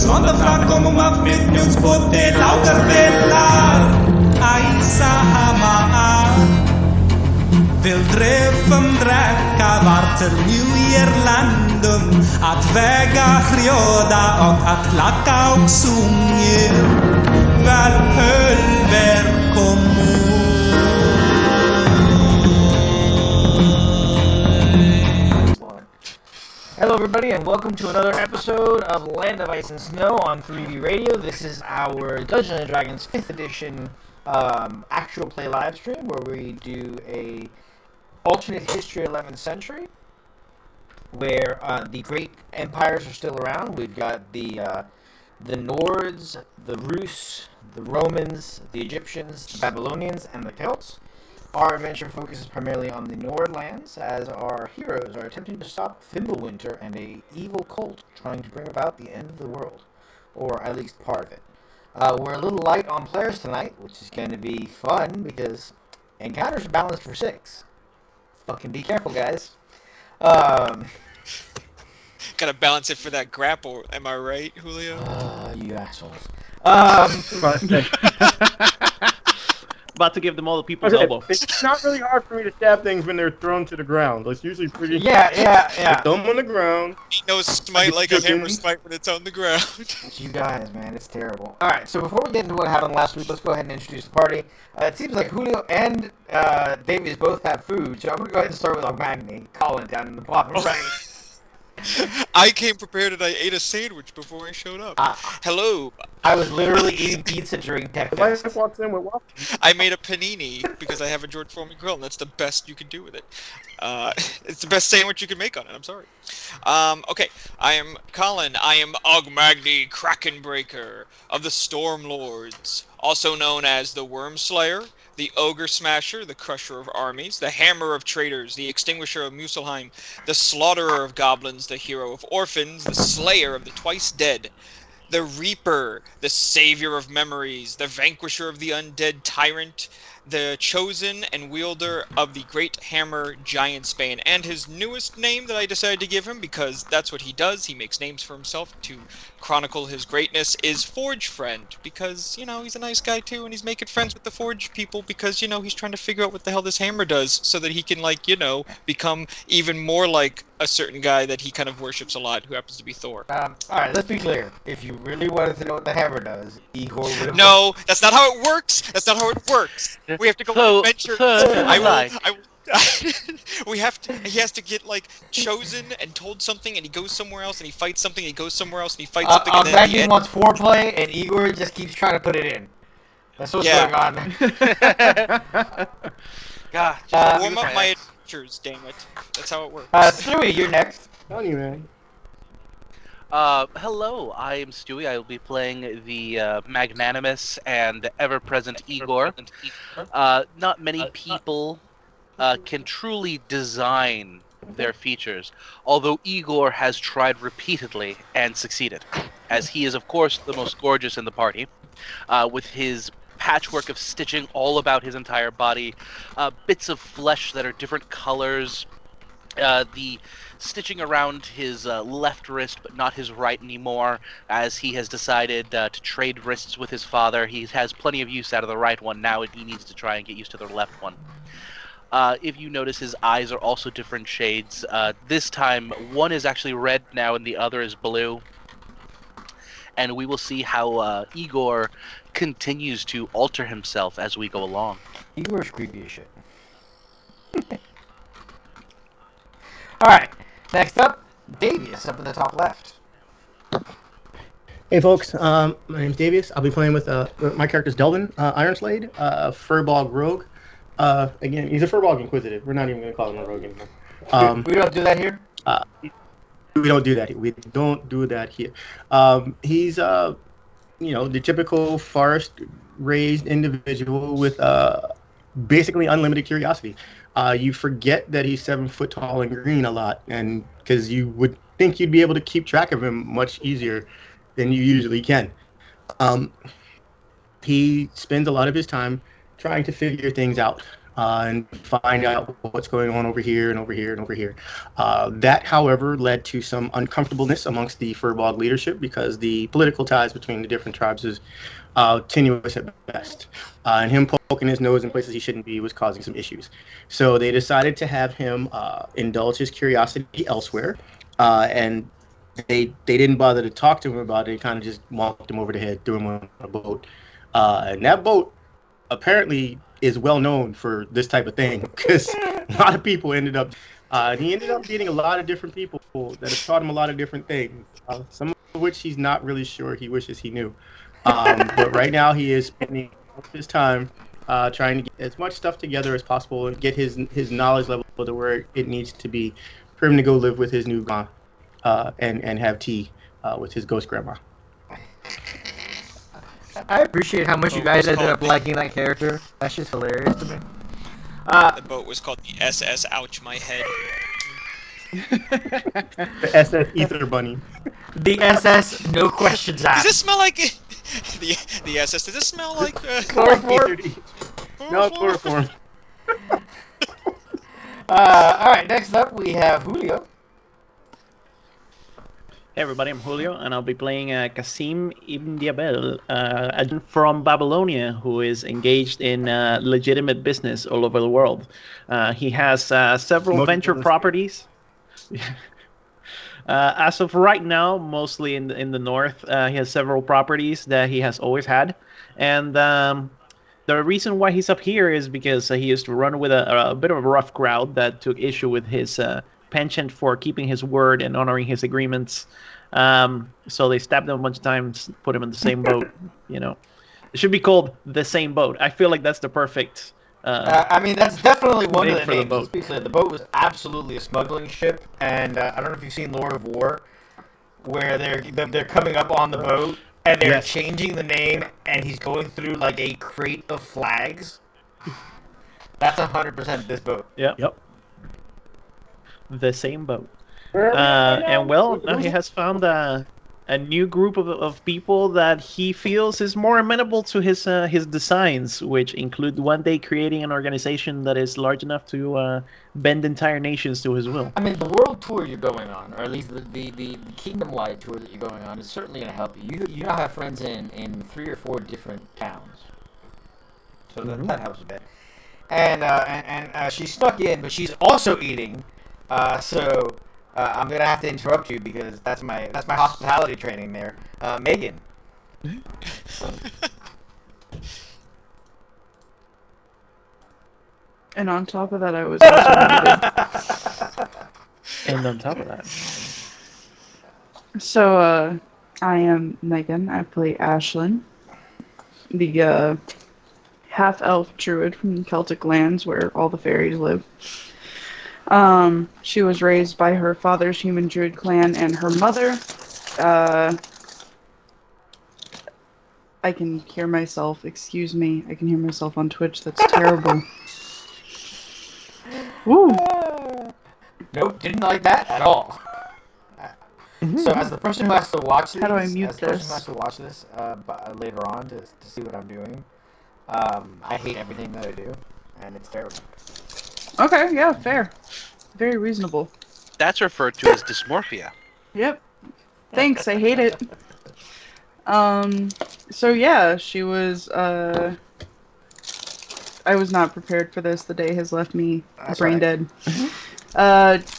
Zonder kom op met ons pote louter bella. Ai sahama. Wil treffen dräcka varter New-Irlanden. Att väga gröda och att lacka och sunge. Välkommen. Hello everybody and welcome to another episode of Land of Ice and Snow on 3D Radio. This is our Dungeons & Dragons 5th edition actual play live stream where we do a alternate history 11th century where the great empires are still around. We've got the Nords, the Rus, the Romans, the Egyptians, the Babylonians, and the Celts. Our adventure focuses primarily on the Nord lands, as our heroes are attempting to stop Fimbulwinter and a evil cult trying to bring about the end of the world, or at least part of it. We're a little light on players tonight, which is going to be fun because encounters are balanced for 6. Fucking be careful, guys. Gotta balance it for that grapple, am I right, Julio? You assholes. About to give them all the people's elbow. It's not really hard for me to stab things when they're thrown to the ground. It's usually pretty... Yeah. Throw them on the ground. He knows smite like a hammer smite when it's on the ground. You guys, man, it's terrible. Alright, so before we get into what happened last week, let's go ahead and introduce the party. It seems like Julio and Davies both have food, so I'm going to go ahead and start with Magni, Colin down in the bottom right. I came prepared and I ate a sandwich before I showed up. Hello. I was literally eating pizza during Tech My Fest. wife walks in with waffles. I made a panini because I have a George Foreman grill, and that's the best you can do with it. It's the best sandwich you can make on it, I'm sorry. Okay, I am Colin. I am Ogmagni Krakenbreaker of the Storm Lords, also known as the Worm Slayer, the Ogre Smasher, the Crusher of Armies, the Hammer of Traitors, the Extinguisher of Muspelheim, the Slaughterer of Goblins, the Hero of Orphans, the Slayer of the Twice Dead, the Reaper, the Savior of Memories, the Vanquisher of the Undead Tyrant, the Chosen and Wielder of the Great Hammer Giantsbane, and his newest name that I decided to give him, because that's what he does, he makes names for himself to chronicle his greatness, is Forge Friend, because, you know, he's a nice guy too, and he's making friends with the Forge people, because, you know, he's trying to figure out what the hell this hammer does, so that he can, like, you know, become even more like a certain guy that he kind of worships a lot, who happens to be Thor. Alright, let's be clear. If you really wanted to know what the hammer does, Igor would have... No, that's not how it works! That's not how it works! We have to go on adventures. He has to get, like, chosen and told something, and he goes somewhere else, and he fights something, and he goes somewhere else, and he fights something, and then Maggie wants foreplay, and Igor just keeps trying to put it in. That's what's going on. God, warm up my adventures, damn it. That's how it works. Stewie, you're next. Tell you, man. Hello, I am Stewie. I will be playing the magnanimous and ever-present Igor. Not many people can truly design their features, although Igor has tried repeatedly and succeeded, as he is, of course, the most gorgeous in the party, with his patchwork of stitching all about his entire body, bits of flesh that are different colors, the stitching around his left wrist but not his right anymore, as he has decided to trade wrists with his father. He has plenty of use out of the right one now, and he needs to try and get used to the left one. If you notice, his eyes are also different shades. This time, one is actually red now and the other is blue. And we will see how Igor continues to alter himself as we go along. Igor's creepy as shit. Alright, next up, Davies, up in the top left. Hey folks, my name's Davies. I'll be playing with my character's Delvin Ironslade, Furbog Rogue. Again, he's a Furbog Inquisitive. We're not even going to call him a rogue anymore. We don't do that here? We don't do that here. We don't do that here. He's, the typical forest-raised individual with basically unlimited curiosity. You forget that he's 7 foot tall and green a lot, and because you would think you'd be able to keep track of him much easier than you usually can. He spends a lot of his time trying to figure things out. and find out what's going on over here and over here and over here. That, however, led to some uncomfortableness amongst the Furbog leadership because the political ties between the different tribes is tenuous at best. And him poking his nose in places he shouldn't be was causing some issues. So they decided to have him indulge his curiosity elsewhere. And they didn't bother to talk to him about it. They kind of just walked him over the head, threw him on a boat. And that boat apparently is well known for this type of thing because a lot of people ended up. He ended up meeting a lot of different people that have taught him a lot of different things. Some of which he's not really sure he wishes he knew. But right now he is spending his time trying to get as much stuff together as possible and get his knowledge level to where it needs to be for him to go live with his new grandma and have tea with his ghost grandma. I appreciate how much you guys ended up liking that character. That's just hilarious to me. The boat was called the SS Ouch My Head. The SS Ether Bunny. The SS No Questions Does asked. this smell like the SS? Does this smell like Chloroform? No, chloroform. Alright, next up we have Julio. Hey everybody, I'm Julio, and I'll be playing Qasim Ibn Diabel, a dude from Babylonia who is engaged in legitimate business all over the world. He has several venture properties. As of right now, mostly in the north, he has several properties that he has always had. And the reason why he's up here is because he used to run with a bit of a rough crowd that took issue with his penchant for keeping his word and honoring his agreements. So they stabbed him a bunch of times, put him in the same boat. You know, it should be called The Same Boat. I feel like that's the perfect. I mean, that's definitely one of the for the names. boat. The boat was absolutely a smuggling ship, and I don't know if you've seen Lord of War, where they're coming up on the boat and they're changing the name, and he's going through like a crate of flags. That's 100% this boat. Yep. The Same Boat. And well, now he has found a new group of people that he feels is more amenable to his designs, which include one day creating an organization that is large enough to bend entire nations to his will. I mean, the world tour you're going on, or at least the kingdom-wide tour that you're going on, is certainly going to help you. You now have friends in 3 or 4 different towns, so that helps a bit. And she snuck in, but she's also eating. So I'm gonna have to interrupt you because that's my hospitality training there. Megan. And on top of that, I was also muted. And on top of that, So, I am Megan. I play Ashlyn, the half-elf druid from Celtic lands where all the fairies live. She was raised by her father's human druid clan and her mother. I can hear myself. Excuse me. I can hear myself on Twitch. That's terrible. Woo! Nope, didn't like that at all. So as the person who has to watch this, How do I mute as the person this? who has to watch this later on to see what I'm doing, I hate everything that I do, and it's terrible. Okay, yeah, fair. Very reasonable. That's referred to as dysmorphia. Yep. Thanks, I hate it. So yeah, she was, I was not prepared for this. The day has left me brain dead.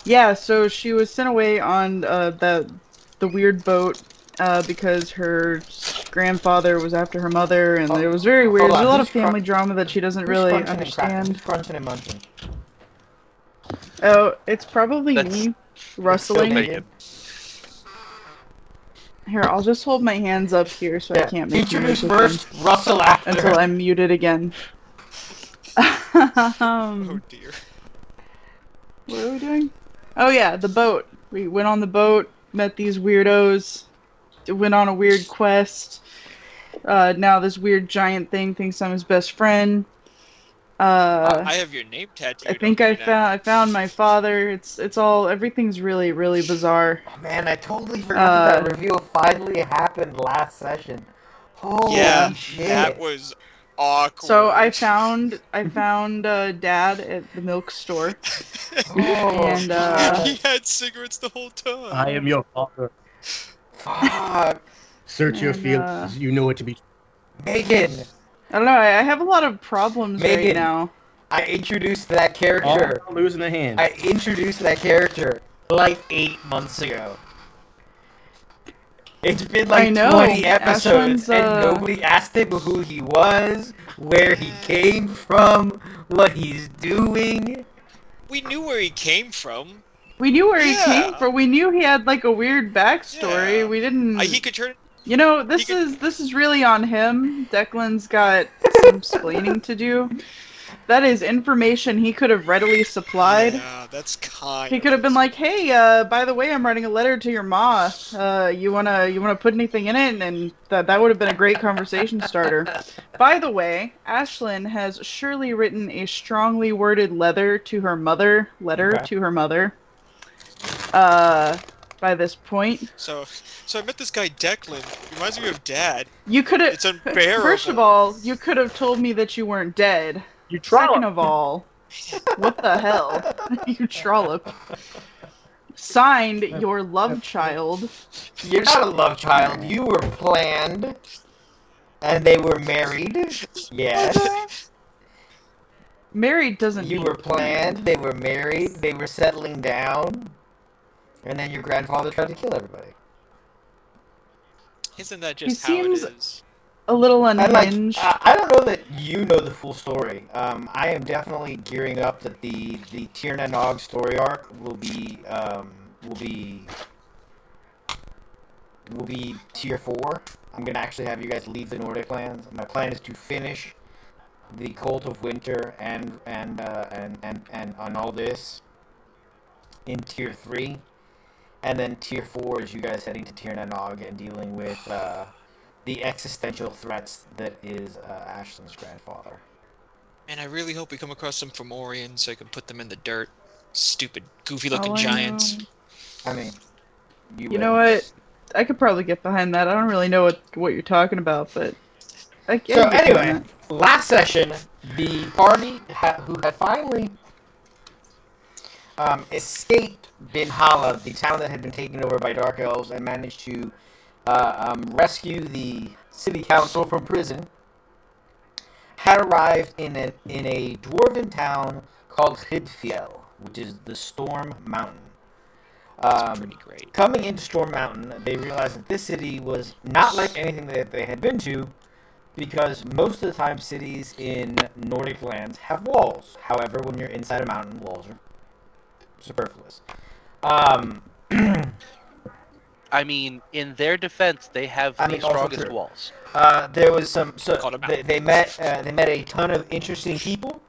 Yeah, so she was sent away on, the weird boat, because her grandfather was after her mother, and it was very weird. There's a lot of family drama that she doesn't really understand. Crunching and munching. Oh, it's probably That's- me rustling. Bacon. Here, I'll just hold my hands up here so I can't make Feature noise with first, rustle after. them until I'm muted again. Oh dear. What are we doing? Oh yeah, the boat. We went on the boat, met these weirdos, went on a weird quest. Now this weird giant thing thinks I'm his best friend. I have your name tattooed. I think on me now. I found my father. It's all everything's really bizarre. Oh, man, I totally forgot that reveal finally happened last session. Holy Yeah, shit. that was Awkward. So I found Dad at the milk store, Oh, and He had cigarettes the whole time. I am your father. fuck. Search your And, feelings. You know it to be. Megan, I don't know. I have a lot of problems right Megan. now. I introduced that character. All losing a hand. I introduced that character like 8 months ago. It's been like I know. 20 episodes, Ashland's, and nobody asked him who he was, where he came from, what he's doing. We knew where he came from. We knew where he Yeah. came from. We knew he had like a weird backstory. Yeah. We didn't. He could turn. You know, this he could- is really on him. Declan's got some explaining to do. That is information he could have readily supplied. Yeah, that's kind. He could have been like, "Hey, by the way, I'm writing a letter to your ma. You wanna put anything in it?" And that would have been a great conversation starter. By the way, Ashlyn has surely written a strongly worded letter to her mother. By this point, So I met this guy Declan. Reminds me of Dad. you could have. It's unbearable. First of all, you could have told me that you weren't dead. You trollop. Second of all, what the hell? You trollop. Signed, your love child. You're not a love child. You were planned, and they were married. Yes. Married doesn't You mean were planned. They were married. They were settling down, and then your grandfather tried to kill everybody. Isn't that just He how seems- it is? a little And like, unhinged. I don't know that you know the full story. I am definitely gearing up that the Tirna Nog story arc will be tier 4. I'm gonna actually have you guys leave the Nordic lands. My plan is to finish the Cult of Winter and all this in tier 3, and then tier 4 is you guys heading to Tirna Nog and dealing with the existential threats that is Ashlyn's grandfather. And I really hope we come across some Fomorians so I can put them in the dirt. Stupid, Oh, goofy-looking I giants. know. I mean, You know what? I could probably get behind that. I don't really know what you're talking about, but I can So get behind anyway, that. last session, the party who had finally escaped Binhala, the town that had been taken over by Dark Elves, and managed to rescue the city council from prison, had arrived in a dwarven town called Hridfjell, which is the Storm Mountain. That's pretty great. Coming into Storm Mountain, they realized that this city was not like anything that they had been to, because most of the time cities in Nordic lands have walls. However, when you're inside a mountain, walls are superfluous. I mean, in their defense, they have the also strongest true. walls. There was some. So Called a mountain. they met a ton of interesting people,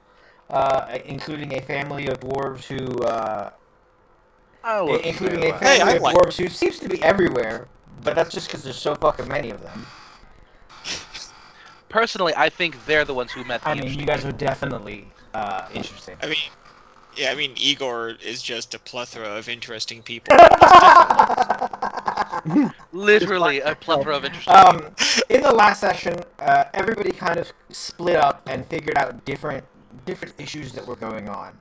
including a family of dwarves who, including a Hey, family I of like- dwarves who seems to be everywhere. But that's just because there's so fucking many of them. Personally, I think they're the ones who met the I mean, interesting you guys are people. definitely interesting. I mean, Igor is just a plethora of interesting people. Literally a plethora of interesting people. In the last session, everybody kind of split up and figured out different issues that were going on.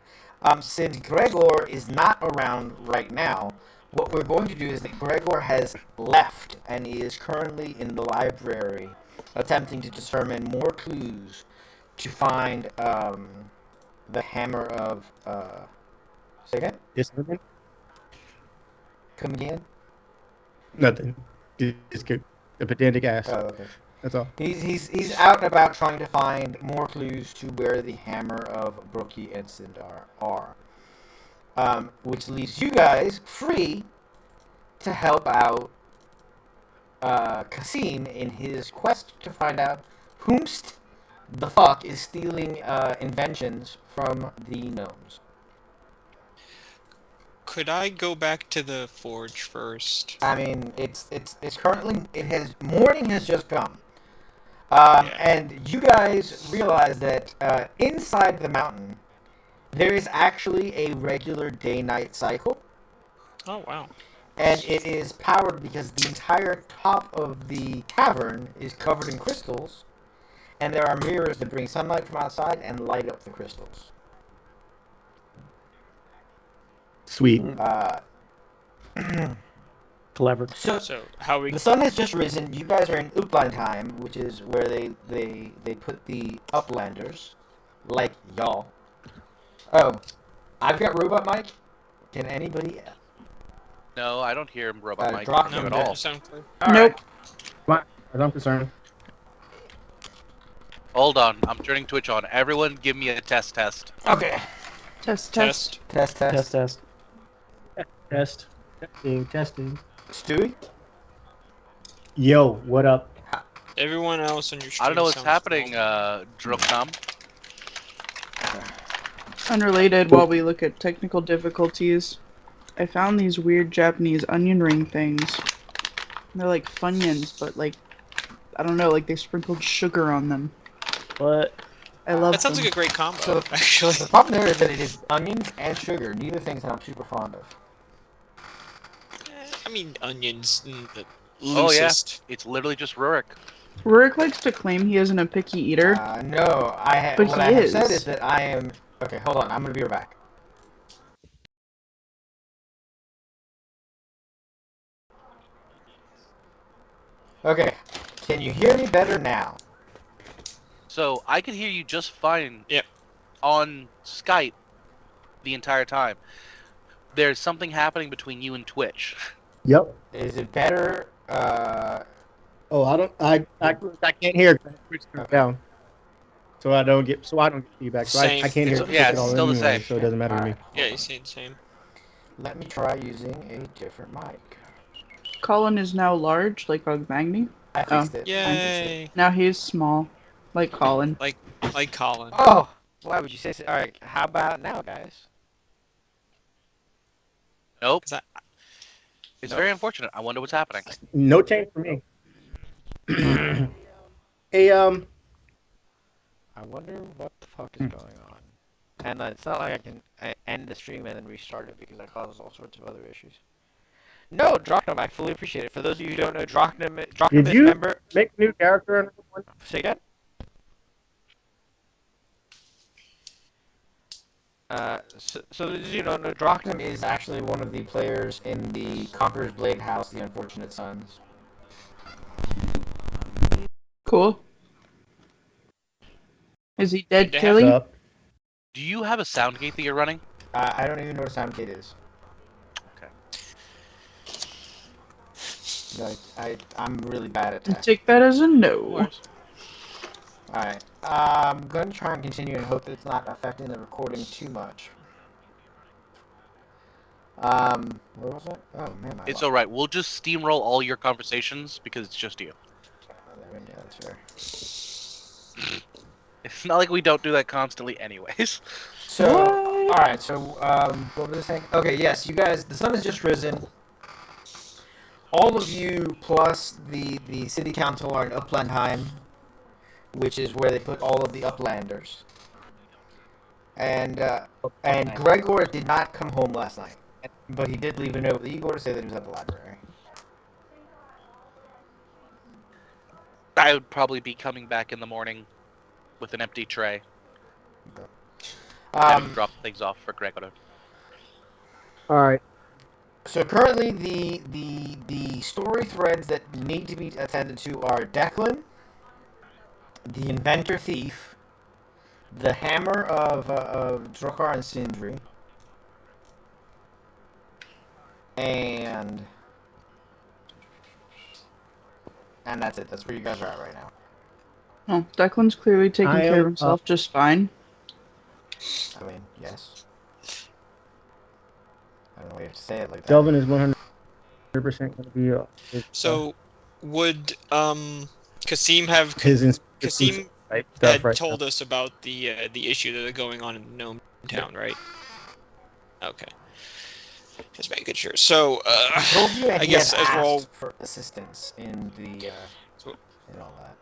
Since Gregor is not around right now, what we're going to do is that Gregor has left and he is currently in the library attempting to determine more clues to find the hammer of... say again? Discipline? Come again? Nothing. Just get a pedantic ass. Oh, okay. That's all. He's out and about trying to find more clues to where the hammer of Brookie and Sindar are. Which leaves you guys free to help out Kasim in his quest to find out whomst the fuck is stealing inventions from the gnomes. Could I go back to the forge first? I mean, it's currently morning has just come. And you guys realize that inside the mountain, there is actually a regular day-night cycle, Oh, wow. and it is powered because the entire top of the cavern is covered in crystals, and there are mirrors that bring sunlight from outside and light up the crystals. Sweet. Clever. So how we The sun has just risen. You guys are in Uplandheim, which is where they put the Uplanders, like y'all. Oh, I've got robot mic. Can anybody? No, I don't hear Robot Mike drop from him you at all. you sound clear. All Nope. right. As I'm concerned. Hold on, I'm turning Twitch on. Everyone, give me a test. Okay. Test. Test. Test. Test. Test. Testing. Stewie. Yo, what up? Everyone else on your stream I don't know what's sounds happening, normal. Druknam. Unrelated, while we look at technical difficulties, I found these weird Japanese onion ring things. They're like Funyuns, but like, I don't know, like they sprinkled sugar on them. What? I love That sounds them. like a great combo, So- actually. The problem there is that it is onions and sugar. Neither things I'm super fond of. I mean, onions. The Oh, yeah. loosest. It's literally just Rurik. Rurik likes to claim he isn't a picky eater. No, But what he I have is. said is that I am. Okay, hold on. I'm gonna be right back. Okay, can you hear me better now? So, I could hear you just fine Yep. on Skype the entire time. There's something happening between you and Twitch. Yep. Is it better? Oh, I can't hear. 'Cause Twitch turned down. So I don't get feedback. So Same. I can't hear. It's- yeah, Twitch it's at all still the anyway, same. So it doesn't matter to me. Yeah, you see the same. Let me try using a different mic. Colin is now large, like Magni. I fixed it. Yay! Now he's small, like Colin. Like Colin. Oh, why would you say so? All right, how about now, guys? Nope. Is that- It's very unfortunate. I wonder what's happening. No change for me. Hey, I wonder what the fuck is going on. And it's not like I can end the stream and then restart it because that causes all sorts of other issues. No, Drachnum, I fully appreciate it. For those of you who don't know, Drachnum Did is you- member. make a new character. In one. Say again. So those of you who don't know, Drachnum is actually one of the players in the Conqueror's Blade House, The Unfortunate Sons. Cool. Is he dead, Good to have Killy? What's up? Do you have a sound gate that you're running? I don't even know what a sound gate is. Okay. I'm really bad at that. Take that as a no. Alright. I'm going to try and continue and hope that it's not affecting the recording too much. Where was it? Oh, man, my It's luck. alright. We'll just steamroll all your conversations because it's just you. Yeah, that's fair. It's not like we don't do that constantly anyways. So, alright, so, what was I saying? Okay, yes, you guys, the sun has just risen. All of you plus the city council are in Uplandheim, which is where they put all of the Uplanders. And Gregor did not come home last night, but he did leave a note with Igor to say that he was at the library. I would probably be coming back in the morning with an empty tray. And drop things off for Gregor. All right. So currently, the story threads that need to be attended to are Declan, the Inventor Thief, the Hammer of Drokar and Sindri, and that's it. That's where you guys are at right now. Oh, Declan's clearly taking I care am of himself just fine. I mean, yes. I don't know why you have to say it like that. Delvin is 100% going to be So, would Kasim have his Kasim type had stuff right told us about the issue that are going on in Gnome Town, right? Okay. Just making sure. So, I told you, and I he guess has as we're all asked for assistance in the and all that.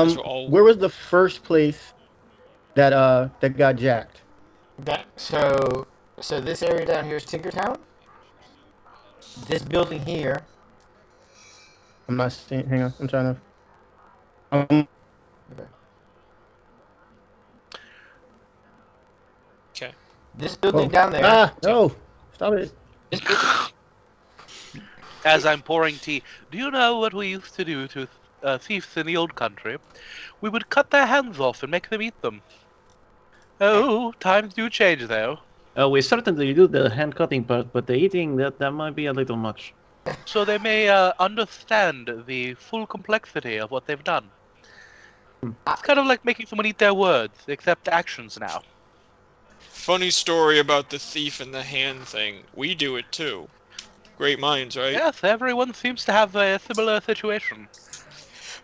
as we're all Where was the first place that that got jacked? So this area down here is Tinkertown. This building here. I'm not seeing. Hang on, I'm trying to. Um, Okay. This building oh. down there. No! Stop it. As I'm pouring tea, do you know what we used to do to thieves in the old country? We would cut their hands off and make them eat them. Oh, times do change, though. We certainly do the hand cutting part, but the eating, that might be a little much. So they may understand the full complexity of what they've done. It's kind of like making someone eat their words, except actions now. Funny story about the thief and the hand thing. We do it too. Great minds, right? Yes, everyone seems to have a similar situation.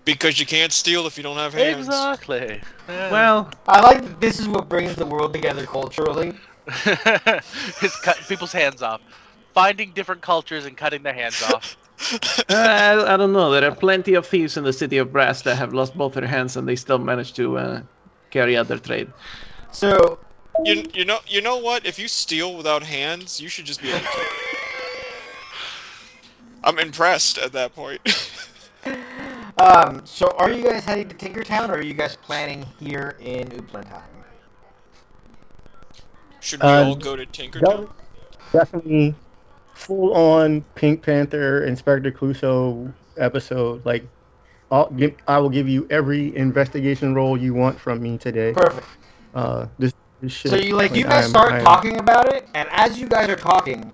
Because you can't steal if you don't have hands. Exactly. Yeah. Well, I like that this is what brings the world together culturally. It's cut people's hands off. Finding different cultures and cutting their hands off. I don't know. There are plenty of thieves in the city of Brass that have lost both their hands and they still manage to carry out their trade. So, You know what? If you steal without hands, you should just be able to. I'm impressed at that point. so are you guys heading to Tinkertown, or are you guys planning here in Uplandheim? Should we all go to Tinkertown? Definitely full on Pink Panther Inspector Clouseau episode. Like, I will give you every investigation role you want from me today. Perfect. This shit. So you guys start talking about it, and as you guys are talking,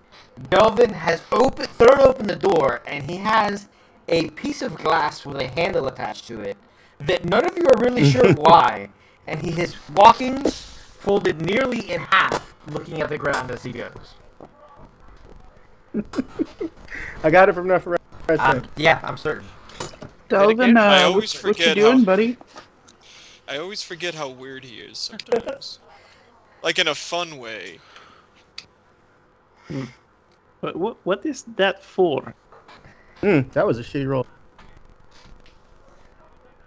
Delvin has thrown open the door, and he has a piece of glass with a handle attached to it that none of you are really sure why, and he is walking folded nearly in half, looking at the ground as he goes. I got it from Nefertiti. Yeah, I'm certain. Delvin, I always what you forget doing, buddy? I always forget how weird he is sometimes. Like in a fun way. But what is that for? That was a shitty roll.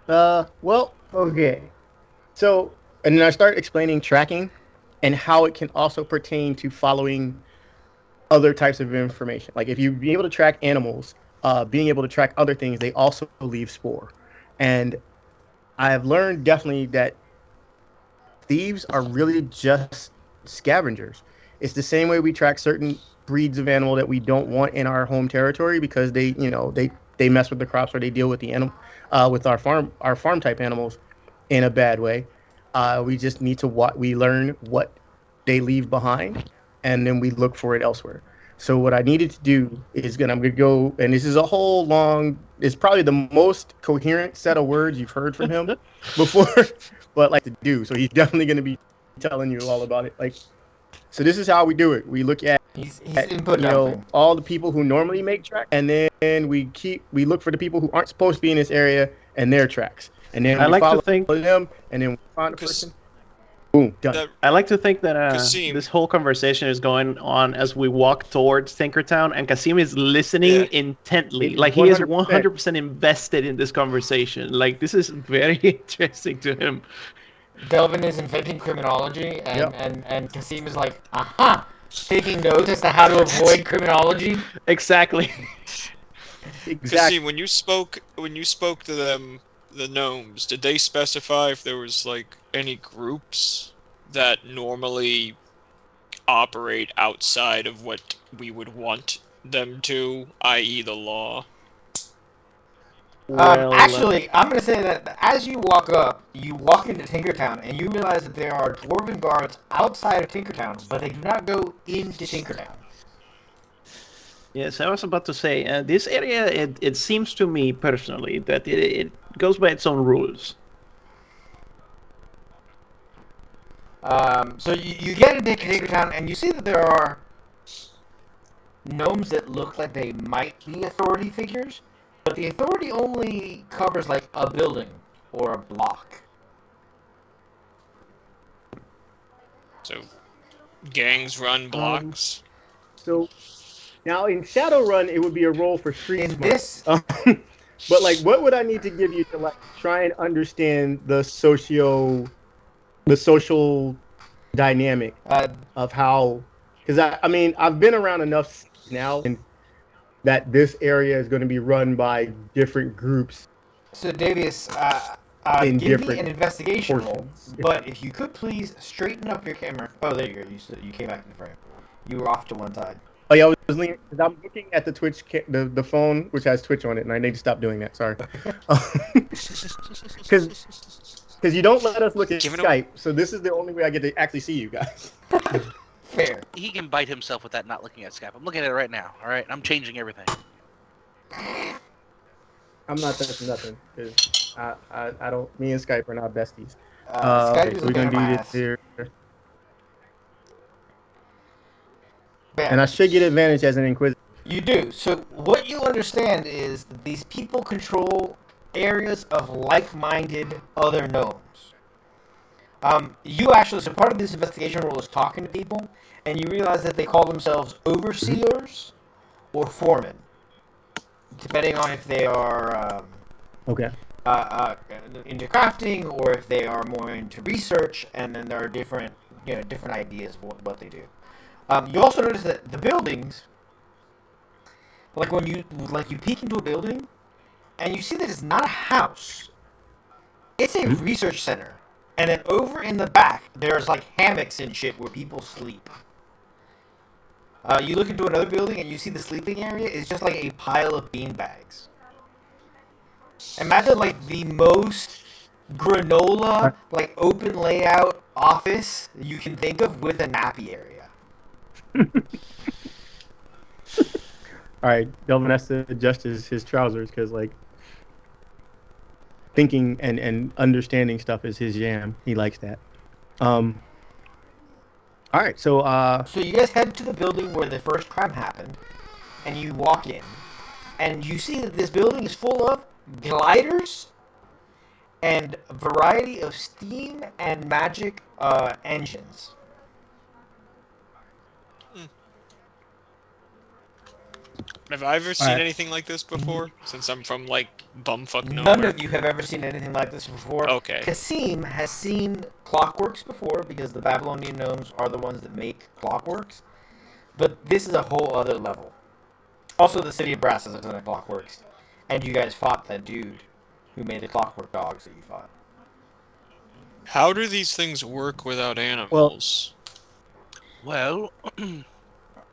Well, okay. So, and then I start explaining tracking and how it can also pertain to following other types of information. Like if you be able to track animals, being able to track other things, they also leave spore. And I have learned definitely that thieves are really just scavengers. It's the same way we track certain breeds of animal that we don't want in our home territory because they mess with the crops or they deal with the animal, with our farm type animals in a bad way. We just need to we learn what they leave behind, and then we look for it elsewhere. So what I needed to do is I'm gonna go, and this is a whole long. It's probably the most coherent set of words you've heard from him before, but like to do. So he's definitely gonna be telling you all about it. Like, so this is how we do it. We look at He's input dumping. all the people who normally make tracks, and then we look for the people who aren't supposed to be in this area and their tracks, and then we follow them, and then we find a person. Boom, done. I like to think that Kasim. this whole conversation is going on as we walk towards Tinkertown, and Kasim is listening intently. Like, he is 100% invested in this conversation. Like, this is very interesting to him. Delvin is inventing criminology, and Kasim is like, aha! Taking notes as to how to avoid criminology. Exactly. Kasim, when you spoke to them, the gnomes, did they specify if there was like any groups that normally operate outside of what we would want them to, i.e. the law? Actually, I'm going to say that as you walk up, you walk into Tinkertown, and you realize that there are dwarven guards outside of Tinkertown, but they do not go into Tinkertown. Yes, I was about to say, this area, it seems to me personally that it goes by its own rules. So you get into Tinkertown, and you see that there are gnomes that look like they might be authority figures, but the authority only covers like a building or a block. So, gangs run blocks. So now in Shadowrun, it would be a roll for street In smart. this, But like, what would I need to give you to like try and understand the social dynamic of how? Because I mean, I've been around enough now, and that this area is going to be run by different groups So, Davius, In give me different an investigation roll, portions. but if you could please straighten up your camera. Oh, there you go. You came back in the frame. You were off to one side. Oh yeah, I was leaning, cause I'm looking at the Twitch, the phone which has Twitch on it, and I need to stop doing that. Sorry, because you don't let us look at Giving Skype, so this is the only way I get to actually see you guys. Fair. He can bite himself with that not looking at Skype. I'm looking at it right now. All right, I'm changing everything. I'm not touching nothing because I don't. Me and Skype are not besties. Skype Okay, is so we're looking gonna at my do this ass. here, Bam. and I should get advantage as an inquisitor. You do. So what you'll understand is that these people control areas of like-minded other gnomes. You actually, so part of this investigation role is talking to people, and you realize that they call themselves overseers or foremen, depending on if they are Okay. into crafting or if they are more into research, and then there are different ideas of what they do. You also notice that the buildings, like when you peek into a building, and you see that it's not a house, it's a research center, and then over in the back there's like hammocks and shit where people sleep. You look into another building and you see the sleeping area is just like a pile of beanbags. Imagine like the most granola, like open layout office you can think of with a nappy area. All right, Delvin has to adjust his trousers because like thinking and understanding stuff is his jam. He likes that. All right, so So you guys head to the building where the first crime happened, and you walk in, and you see that this building is full of gliders and a variety of steam and magic engines. Have I ever seen Alright. anything like this before? Since I'm from like bumfuck None nowhere. of you have ever seen anything like this before. Okay. Kasim has seen clockworks before because the Babylonian gnomes are the ones that make clockworks. But this is a whole other level. Also, the city of Brass has a ton of clockworks. And you guys fought that dude who made the clockwork dogs that you fought. How do these things work without animals? Well,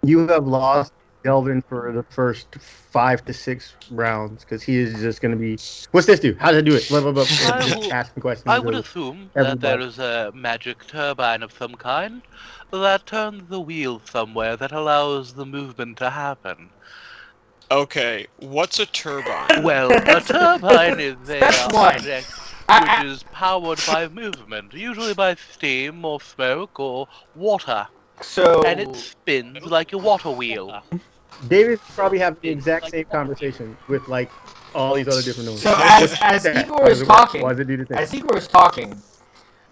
you have lost Delvin for the first 5 to 6 rounds because he is just going to be. What's this do? How does it do it? Blah, blah, blah. I Just will- asking questions. I would of assume that there everybody. is a magic turbine of some kind that turns the wheel somewhere that allows the movement to happen. Okay, what's a turbine? Well, a turbine is a That's one. object I- which is powered by movement, usually by steam or smoke or water, So, and it spins like a water wheel. David probably have the exact same conversation with like all these other different nodes. So What's as that? Igor How does is it work? talking, Why does it do the thing? as Igor is talking,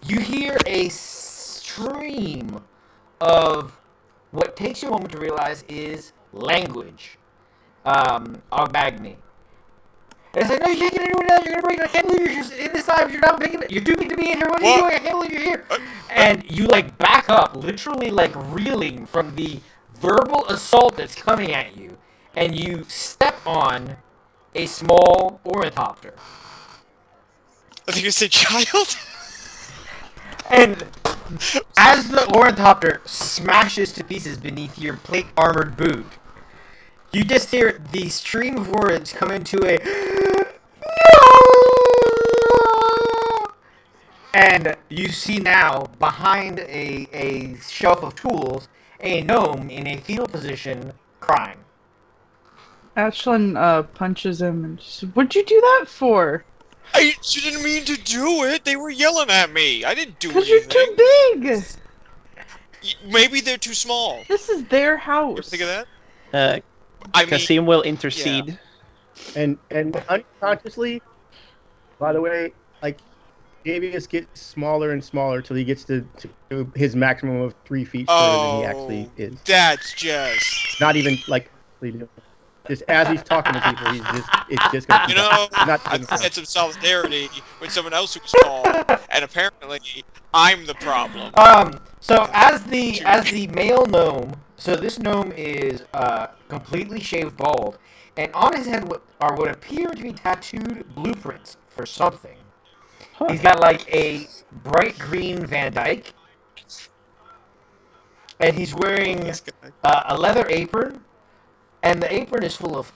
you hear a stream of what takes you a moment to realize is language. Augmagni. And it's like, no, you can't get anyone else. You're gonna break it. I can't believe you're just in this time. You're not picking it. You're too big to be in here. What are you What? doing? I can't believe you're here. And you like back up, literally like reeling from the verbal assault that's coming at you, and you step on a small ornithopter. I think you say child. And as the ornithopter smashes to pieces beneath your plate armored boot, you just hear the stream of words come into a no! And you see now, behind a shelf of tools, a gnome in a fetal position crying. Ashlyn punches him and says, "What'd you do that for?" I didn't mean to do it. They were yelling at me. I didn't do Because anything. you're too big. Maybe they're too small. This is their You ever house. think of that? Uh, I mean, Kasim will intercede. And unconsciously, by the way, like Davius gets smaller and smaller till he gets to his maximum of 3 feet shorter than he actually is. that's just. Not even like Just as he's talking to people, it's just gonna You keep know, not I had some solidarity with someone else who was tall, and apparently I'm the problem. So as the male gnome, so this gnome is completely shaved bald, and on his head are what appear to be tattooed blueprints for something. He's got like a bright green Van Dyke, and he's wearing This guy. a leather apron, and the apron is full of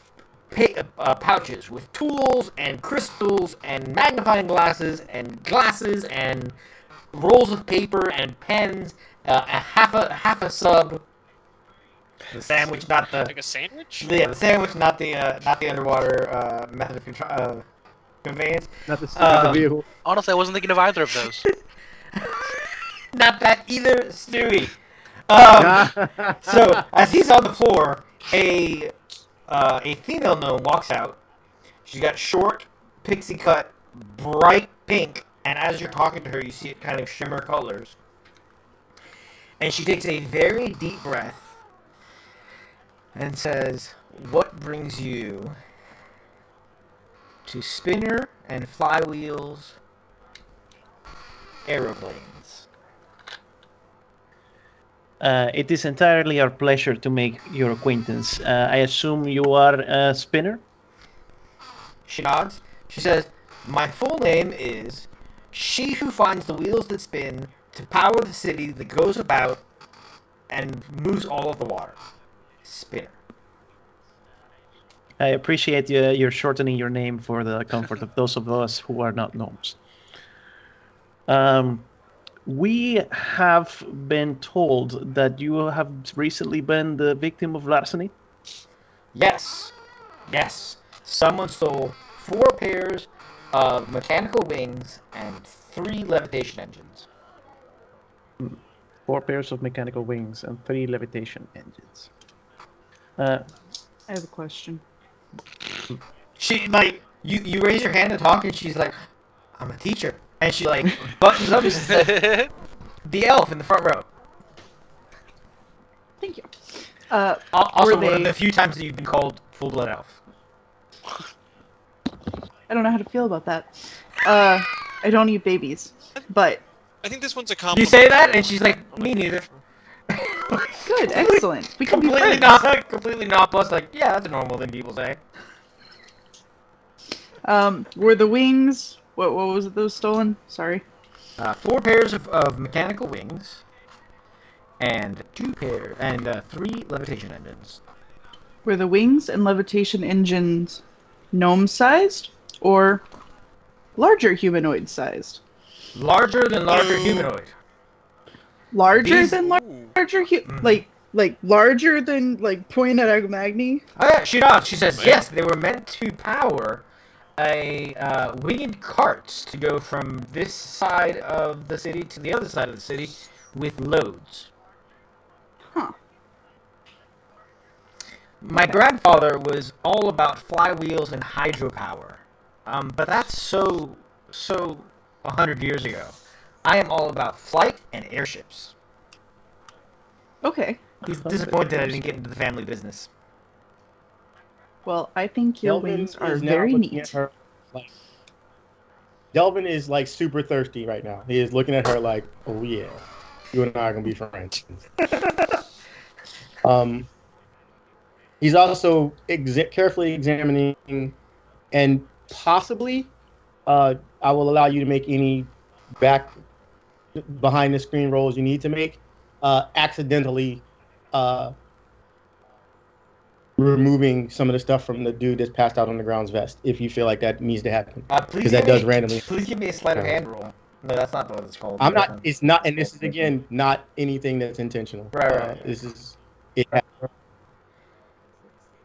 pouches with tools and crystals and magnifying glasses and rolls of paper and pens, a half a sub, the sandwich, not the Like a sandwich? the sandwich, not the underwater method of conveyance. not the vehicle. Honestly, I wasn't thinking of either of those. Not that either, Stewie. So as he's on the floor, a female gnome walks out. She's got short, pixie cut, bright pink, and as you're talking to her, you see it kind of shimmer colors. And she takes a very deep breath and says, "What brings you to spinner and flywheels aeroplanes?" It is entirely our pleasure to make your acquaintance. I assume you are a spinner? She nods. She says, "My full name is She Who Finds the Wheels That Spin to Power the City That Goes About and Moves All of the Water. Spinner." I appreciate your shortening your name for the comfort of those of us who are not gnomes. We have been told that you have recently been the victim of larceny. Yes. Yes. Someone stole 4 pairs of mechanical wings and 3 levitation engines. 4 pairs of mechanical wings and 3 levitation engines. I have a question. She, like, you raise your hand to talk, and she's like, "I'm a teacher." And she, like, buttons up and says, "The elf in the front row." Thank you. Also, were one of they- the few times that you've been called full-blood elf. I don't know how to feel about that. I don't eat babies, but I think this one's a You compliment. say that, and she's like, "Me neither." good, excellent. We can be completely friends. completely not plus. Like, yeah, that's a normal thing people say. Were the wings? What was it? Those stolen? Sorry. 4 pairs of mechanical wings, and 3 levitation engines. Were the wings and levitation engines gnome-sized or larger humanoid-sized? Larger than larger humanoid. Larger These- than Ooh. larger like larger than like point at Agmagni? Oh yeah, she nods. She says, Man. yes, they were meant to power a winged carts to go from this side of the city to the other side of the city with loads. Huh. My grandfather was all about flywheels and hydropower, but that's so 100 years ago. I am all about flight and airships. Okay. He's disappointed I didn't get into the family business. Well, I think your Delvin wings are is now very looking neat. at her like Delvin is like super thirsty right now. He is looking at her like, "Oh yeah, you and I are gonna be friends." He's also carefully examining, and possibly, I will allow you to make any behind the screen rolls you need to make. Accidentally, removing some of the stuff from the dude that's passed out on the ground's vest, if you feel like that needs to happen, because that does randomly. Please give me a sleight of hand roll. No, that's not what it's called. I'm not. It's not, and this is again not anything that's intentional. Right. This is it.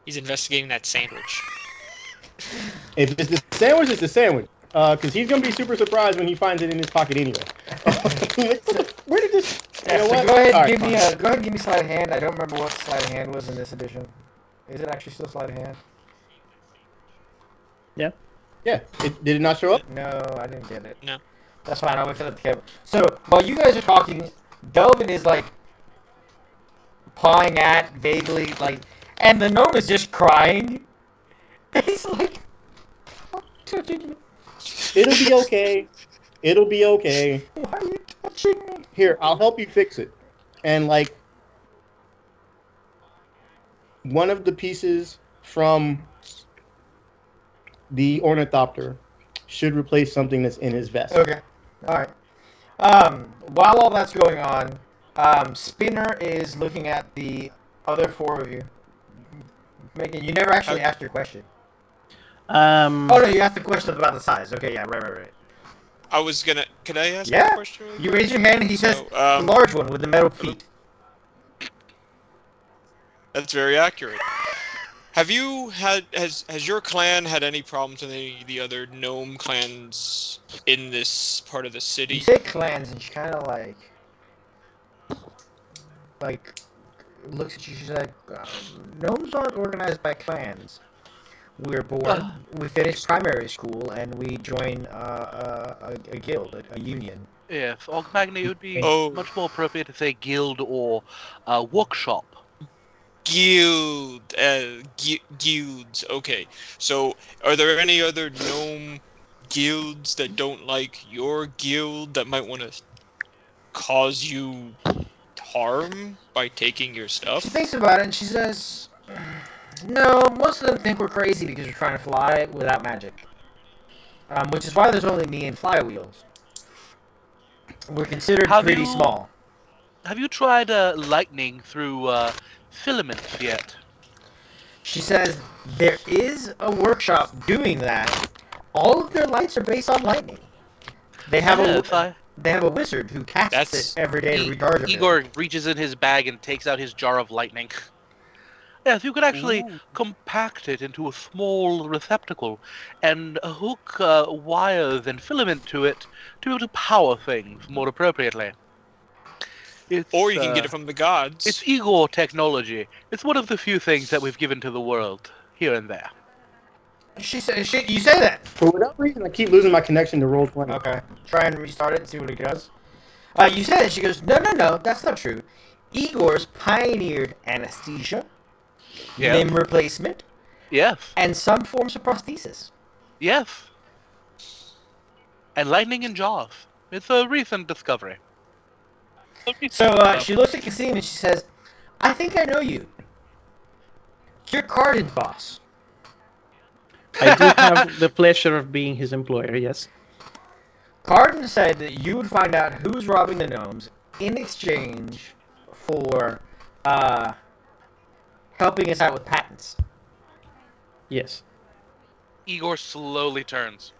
He's investigating that sandwich. If it's the sandwich, it's the sandwich. Because he's gonna be super surprised when he finds it in his pocket anyway. Where did this? Yeah, You know so what? go ahead All and right, give me fine. go ahead and give me sleight of hand. I don't remember what sleight of hand was in this edition. Is it actually still sleight of hand? Yeah. Did it not show up? No, I didn't get it. No. That's fine. I'll wait for that to come. So while you guys are talking, Delvin is like pawing at vaguely like And the gnome is just crying. And he's like, "Stop touching me. It'll be okay. It'll be okay. Why are you touching me?" Here, I'll help you fix it. And like one of the pieces from the ornithopter should replace something that's in his vest. Okay. Alright. While all that's going on, Spinner is looking at the other four of you. Megan, you never actually asked your question. Oh no, you asked the question about the size. Okay, yeah, right. I was gonna. Could I ask Yeah. a question? really You quick? raise your hand and he says, So, the large one with the metal feet. That's very accurate. Has your clan had any problems with any of the other gnome clans in this part of the You city? say clans and she kind of like looks at you. She's like, gnomes aren't organized by clans. We're born, we finish primary school, and we join a guild, a union. Yes, Ogmagny would be Oh. much more appropriate to say guild or workshop. Guilds. Okay. So, are there any other gnome guilds that don't like your guild that might want to cause you harm by taking your stuff? She thinks about it and she says, no, most of them think we're crazy because we're trying to fly without magic. Which is why there's only me and flywheels. We're considered pretty small. Have you tried lightning through filaments yet? She says, there is a workshop doing that. All of their lights are based on lightning. They have They have a wizard who casts it every day to recharge it. Igor reaches in his bag and takes out his jar of lightning. Yes, you could actually compact it into a small receptacle and hook wires and filament to it to be able to power things more appropriately. Or you can get it from the gods. It's Igor technology. It's one of the few things that we've given to the world, here and there. You say that. For whatever reason, I keep losing my connection to Roll20. Okay. Try and restart it and see what it does. You said it. She goes, no, that's not true. Igor's pioneered anesthesia, limb replacement, and some forms of prosthesis. Yes. And lightning in jars. It's a recent discovery. So she looks at Kasim and she says, I think I know you. You're Cardin's boss. I do have the pleasure of being his employer, yes. Cardin said that you would find out who's robbing the gnomes in exchange for helping us out with patents. Yes. Igor slowly turns.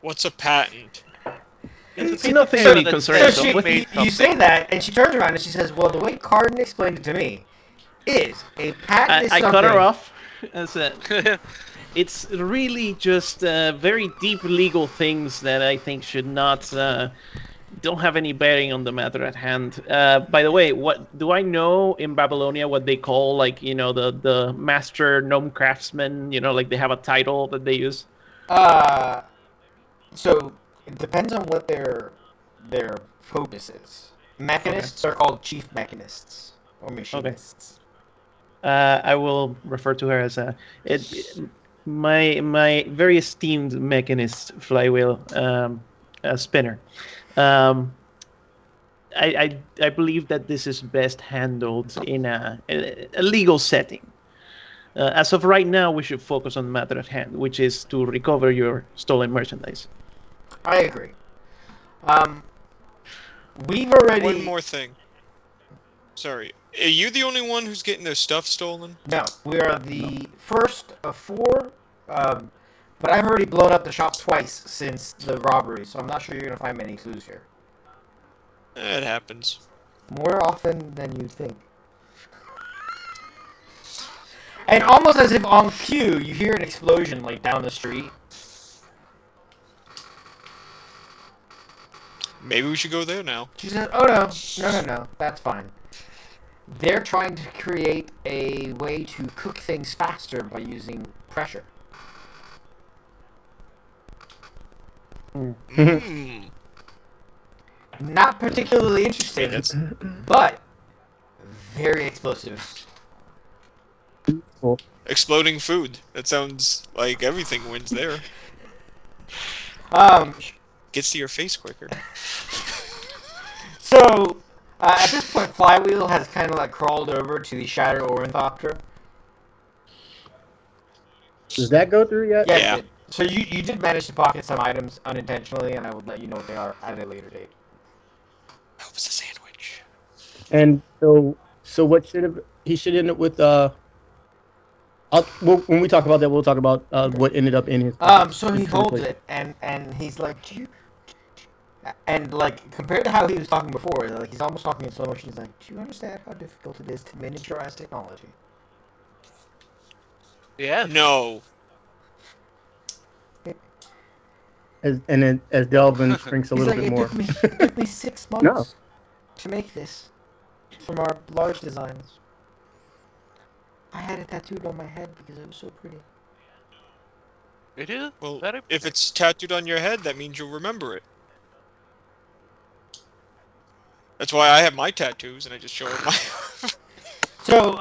What's a patent? It's nothing really concerning. So you say that, and she turns around and she says, well, the way Cardin explained it to me is a patent is I something... cut her off. It's really just very deep legal things that I think should not... don't have any bearing on the matter at hand. By the way, what do I know in Babylonia what they call, like, you know, the master gnome craftsman? You know, like they have a title that they use? So it depends on what their focus is. Mechanists are called chief mechanists or machinists. I will refer to her as my very esteemed mechanist flywheel spinner. I believe that this is best handled in a legal setting. As of right now, we should focus on the matter at hand, which is to recover your stolen merchandise. I agree. We've already... One more thing. Sorry. Are you the only one who's getting their stuff stolen? No, we are the first of four, but I've already blown up the shop twice since the robbery, so I'm not sure you're going to find many clues here. It happens. More often than you'd think. And almost as if on cue, you hear an explosion, like, down the street. Maybe we should go there now. She said, oh no, that's fine. They're trying to create a way to cook things faster by using pressure. Not particularly interesting, That's but very explosive. Cool. exploding food. That sounds like everything wins there. Um, Gets to your face quicker. so at this point, Flywheel has kind of like crawled over to the Shattered Ornithopter. Does that go through yet? Yeah, Yeah. it did. So you did manage to pocket some items unintentionally, and I will let you know what they are at a later date. That was a sandwich. And so what should have he should end up with when we talk about that, we'll talk about what ended up in his. So he holds it, and he's like, do you, and like compared to how he was talking before, like he's almost talking in slow motion. He's like, do you understand how difficult it is to miniaturize technology? Yeah. No. As Delvin shrinks a He's little like, bit more. it took me 6 months No. to make this from our large designs. I had it tattooed on my head because it was so pretty. It is. Well, Very if it's tattooed on your head, that means you'll remember it. That's why I have my tattoos, and I just show them my. So,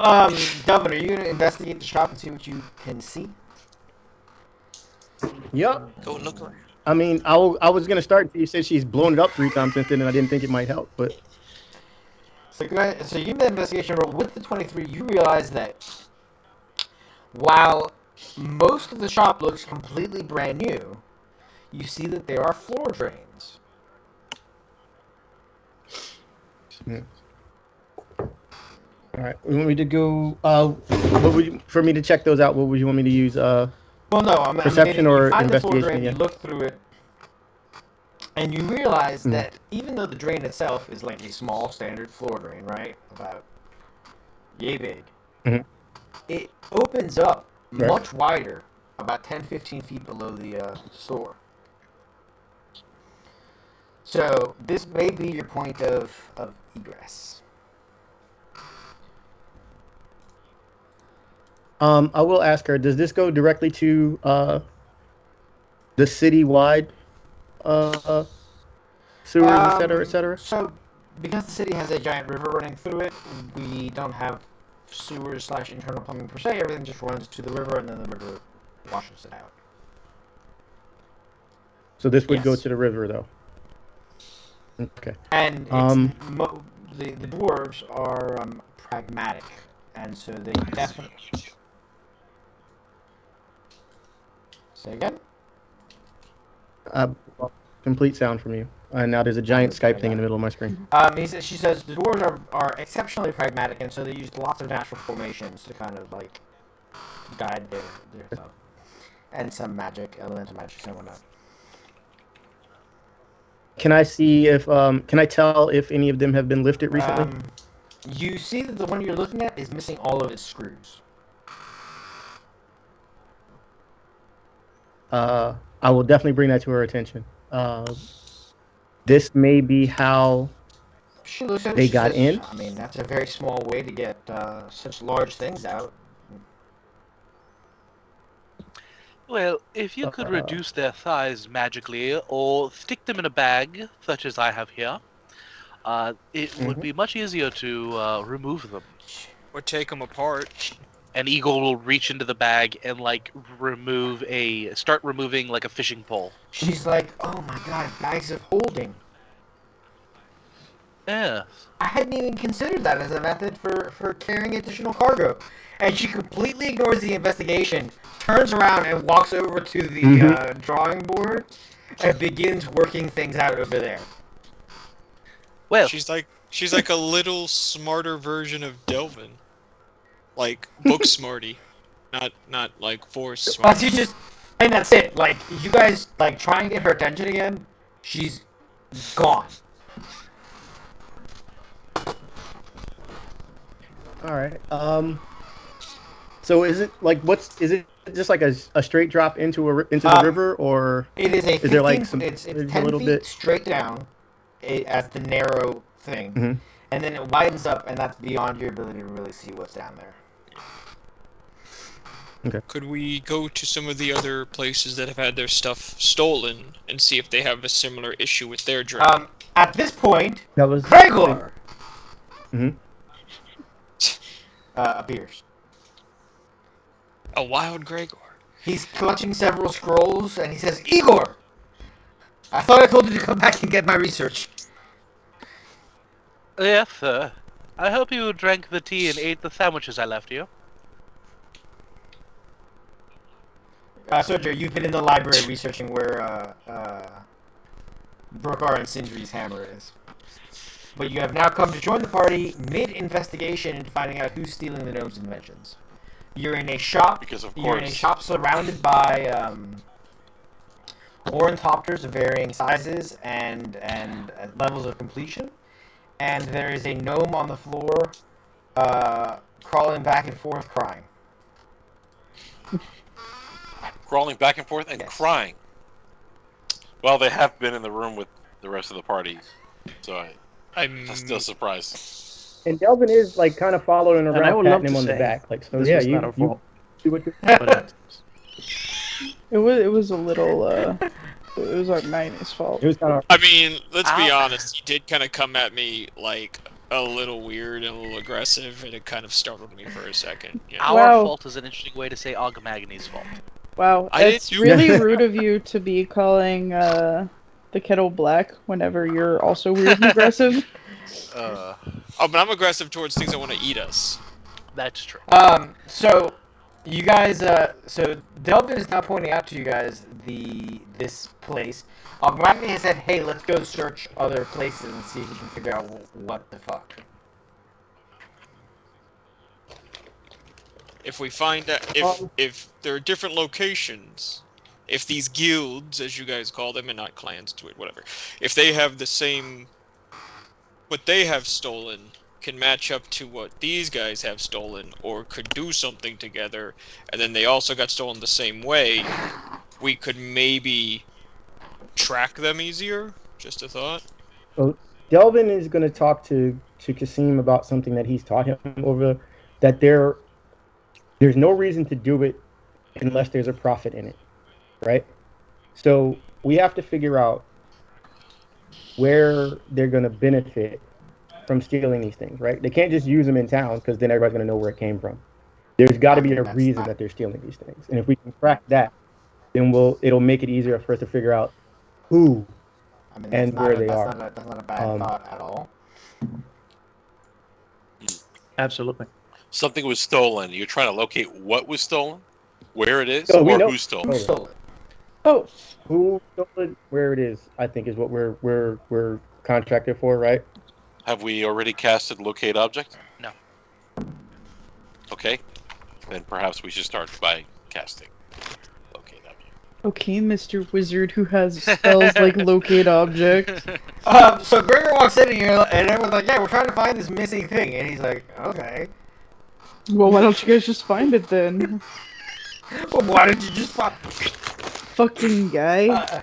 Delvin, are you gonna investigate the shop and see what you can see? Yep. Go look around. I mean, I was gonna start. You said she's blown it up 3 times since then, and I didn't think it might help. But So go ahead. So you give me the investigation roll. With the 23, you realize that while most of the shop looks completely brand new, you see that there are floor drains. all right, we want me to go. What would you, for me to check those out? What would you want me to use? Well, no, I mean, Perception you or find the floor investigation drain, you again? look through it, and you realize that even though the drain itself is like a small standard floor drain, right, about yay big, Mhm. it opens up Right. much wider, about 10, 15 feet below the store. So this may be your point of egress. I will ask her. Does this go directly to the city-wide sewers, et cetera, et cetera? So, because the city has a giant river running through it, we don't have sewers / internal plumbing per se. Everything just runs to the river, and then the river washes it out. So this would go Yes. to the river, though. Okay. And it's, Um, the dwarves are pragmatic, and so they definitely. Say again? Complete sound from you. And now there's a giant Skype thing in the middle of my screen. She says the dwarves are exceptionally pragmatic, and so they use lots of natural formations to kind of like guide their stuff, and some magic, elemental magic, and whatnot. Can I see if can I tell if any of them have been lifted recently? You see that the one you're looking at is missing all of its screws. I will definitely bring that to her attention. This may be how She looks at it, They she got says, in? I mean, that's a very small way to get such large things out. Well, if you could reduce their size magically, or stick them in a bag, such as I have here, it would be much easier to remove them. Or take them apart. An eagle will reach into the bag and like start removing like a fishing pole. She's like, oh my god, bags of holding. Yeah. I hadn't even considered that as a method for carrying additional cargo. And she completely ignores the investigation, turns around and walks over to the drawing board and begins working things out over there. Well, She's like a little smarter version of Delvin. Like book smarty. Not like force Well, smart. she just, and that's it. Like, you guys, like, try and get her attention again, she's gone. All right. So is it like is it just like a straight drop into the river, or It is a 15, there like some it's there's 10 a little feet bit? straight down as the narrow thing. Mhm. And then it widens up, and that's beyond your ability to really see what's down there. Could we go to some of the other places that have had their stuff stolen and see if they have a similar issue with their drain? At this point, That was Gregor Mhm. appears. A wild Gregor. He's clutching several scrolls, and he says, Igor! I thought I told you to come back and get my research. Yes, sir. I hope you drank the tea and ate the sandwiches I left you. Sojourner, you've been in the library researching where Brokar and Sindri's hammer is. But you have now come to join the party mid-investigation into finding out who's stealing the gnome's inventions. You're in a shop. Because of You're in a course. shop surrounded by ornithopters of varying sizes and levels of completion. And there is a gnome on the floor, crawling back and forth, crying. Crawling back and forth and Yes. crying. Well, they have been in the room with the rest of the party, so I'm I'm still surprised. And Delvin is like kind of following And I around, would love patting him to on the say back, like so. this Yeah, was you not our fault. do what you. But, It was a little it was Magni's fault. It was kind of. I mean, let's be Ow. honest. He did kind of come at me like a little weird and a little aggressive, and it kind of startled me for a second. Yeah. Our Wow. fault is an interesting way to say Ogmagny's fault. Wow, I didn't it's do really that. rude of you to be calling the kettle black whenever you're also weird and aggressive. Oh, but I'm aggressive towards things that want to eat us. That's true. So you guys, so Delvin is now pointing out to you guys this place. Magni has said, "Hey, let's go search other places and see if we can figure out what the fuck." If we find that if there are different locations, if these guilds, as you guys call them, and not clans, to it, whatever, if they have the same, what they have stolen can match up to what these guys have stolen, or could do something together, and then they also got stolen the same way, we could maybe track them easier. Just a thought. So Delvin is going to talk to Kasim about something that he's taught him over that there's no reason to do it unless there's a profit in it, right? So we have to figure out where they're going to benefit from stealing these things, right? They can't just use them in town because then everybody's going to know where it came from. There's got to be a reason that they're stealing these things, and if we can crack that, then it'll make it easier for us to figure out who I mean, and where they are. That's not a bad thought at all. absolutely. Something was stolen. You're trying to locate what was stolen, where it is, Oh, we or know. who stole Who it. stole it? Oh, Who stole it, where it is, I think is what we're contracted for, right? Have we already casted locate object? No. Okay, then perhaps we should start by casting locate object. okay, Mr. Wizard who has spells like locate object. So Gregor walks in here, and everyone's like, "Yeah, we're trying to find this missing thing," and he's like, "Okay." Well, why don't you guys just find it then? Well, why did you just fuck? Fucking guy.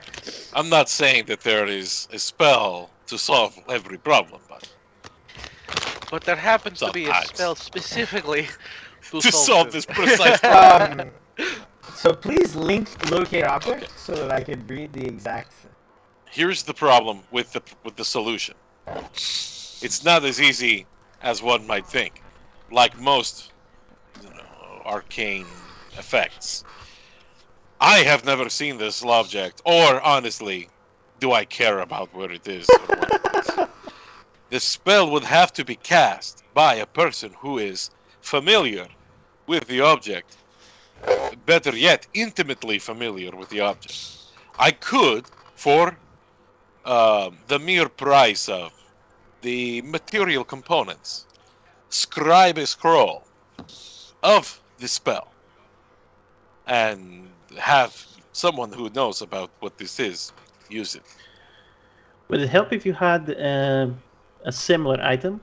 I'm not saying that there is a spell to solve every problem, but But there happens to be a Sometimes. spell specifically to to solve this precise problem. So please link locate object so that I can read the exact. Here's the problem with the solution. It's not as easy as one might think. Like most, arcane effects. I have never seen this object, or honestly, do I care about where it is? Or what it is. The spell would have to be cast by a person who is familiar with the object. Better yet, intimately familiar with the object. I could, for the mere price of the material components, scribe a scroll of the spell and have someone who knows about what this is use it. Would it help if you had a similar item?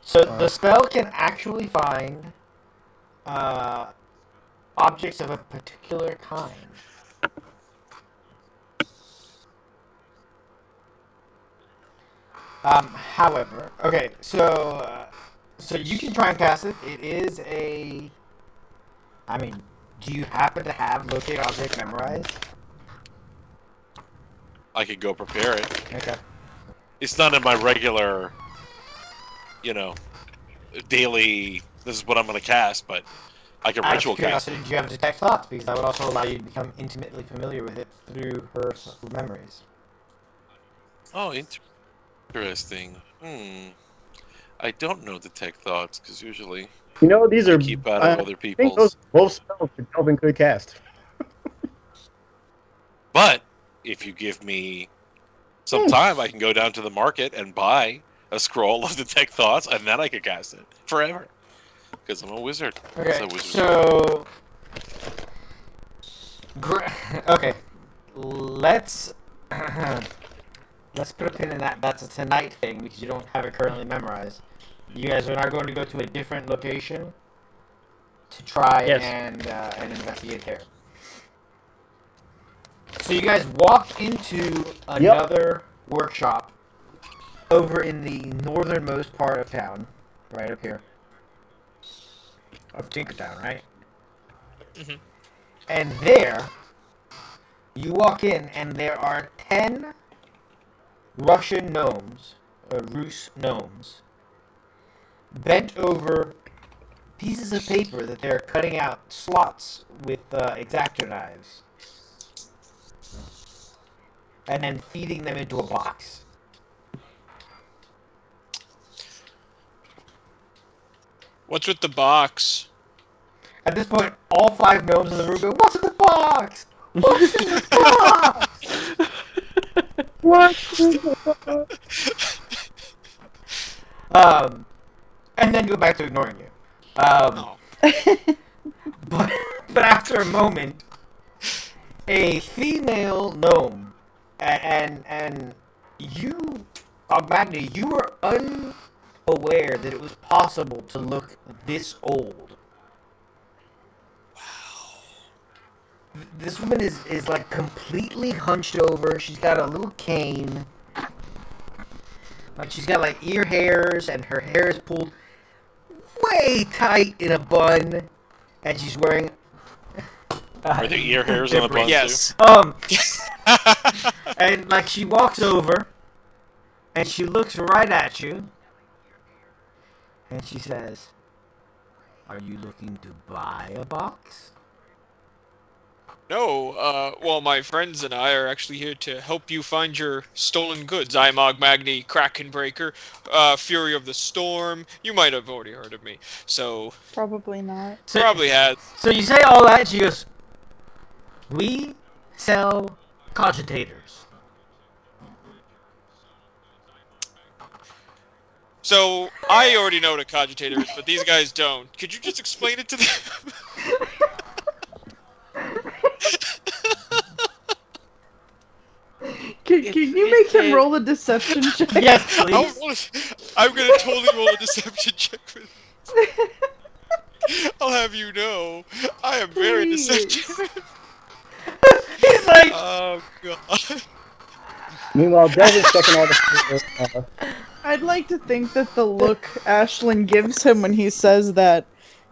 So the spell can actually find objects of a particular kind. However, okay, so you can try and cast it. It is a. I mean, do you happen to have locate object memorized? I could go prepare it. Okay. it's not in my regular, daily. This is what I'm going to cast, but I can Out ritual of cast. curiosity, do you have detect thoughts? Because that would also allow you to become intimately familiar with it through her memories. Oh, interesting. I don't know detect thoughts because usually These I are. keep out I of other think those people's. both spells that Delvin could cast. But if you give me some time, I can go down to the market and buy a scroll of detect thoughts, and then I can cast it forever. Because I'm a wizard. Okay, Wizard. so... Okay. Let's... Let's put a pin in that. That's a tonight thing, because you don't have it currently memorized. You guys are now going to go to a different location to try and investigate there. So you guys walk into another workshop over in the northernmost part of town, right up here. Of Tinkertown, right? Mhm. And there, you walk in, and there are 10 Russian gnomes, Rus gnomes, bent over pieces of paper that they're cutting out slots with X-Acto knives, and then feeding them into a box. What's with the box? At this point, all 5 gnomes in the room go, "What's in the box? What's in the box?" And then go back to ignoring you. Oh. But after a moment, a female gnome, and you, Magni, you were unaware that it was possible to look this old. This woman is like completely hunched over. She's got a little cane. Like she's got like ear hairs, and her hair is pulled way tight in a bun, and she's wearing. Are there ear hairs on the bun Yes. And like she walks over, and she looks right at you, and she says, "Are you looking to buy a box?" No, well, my friends and I are actually here to help you find your stolen goods. I'm Magni, Krakenbreaker, Fury of the Storm. You might have already heard of me, so Probably not. probably has. So you say all that, and she goes, "We sell cogitators." So I already know what a cogitator is, but these guys don't. Could you just explain it to them? Can you make him roll a deception check? Yes, please. I'm gonna totally roll a deception check for this. I'll have you know, I am very Please. deceptive. He's like, Oh god. Meanwhile, Delvin's checking all the. I'd like to think that the look Ashlyn gives him when he says that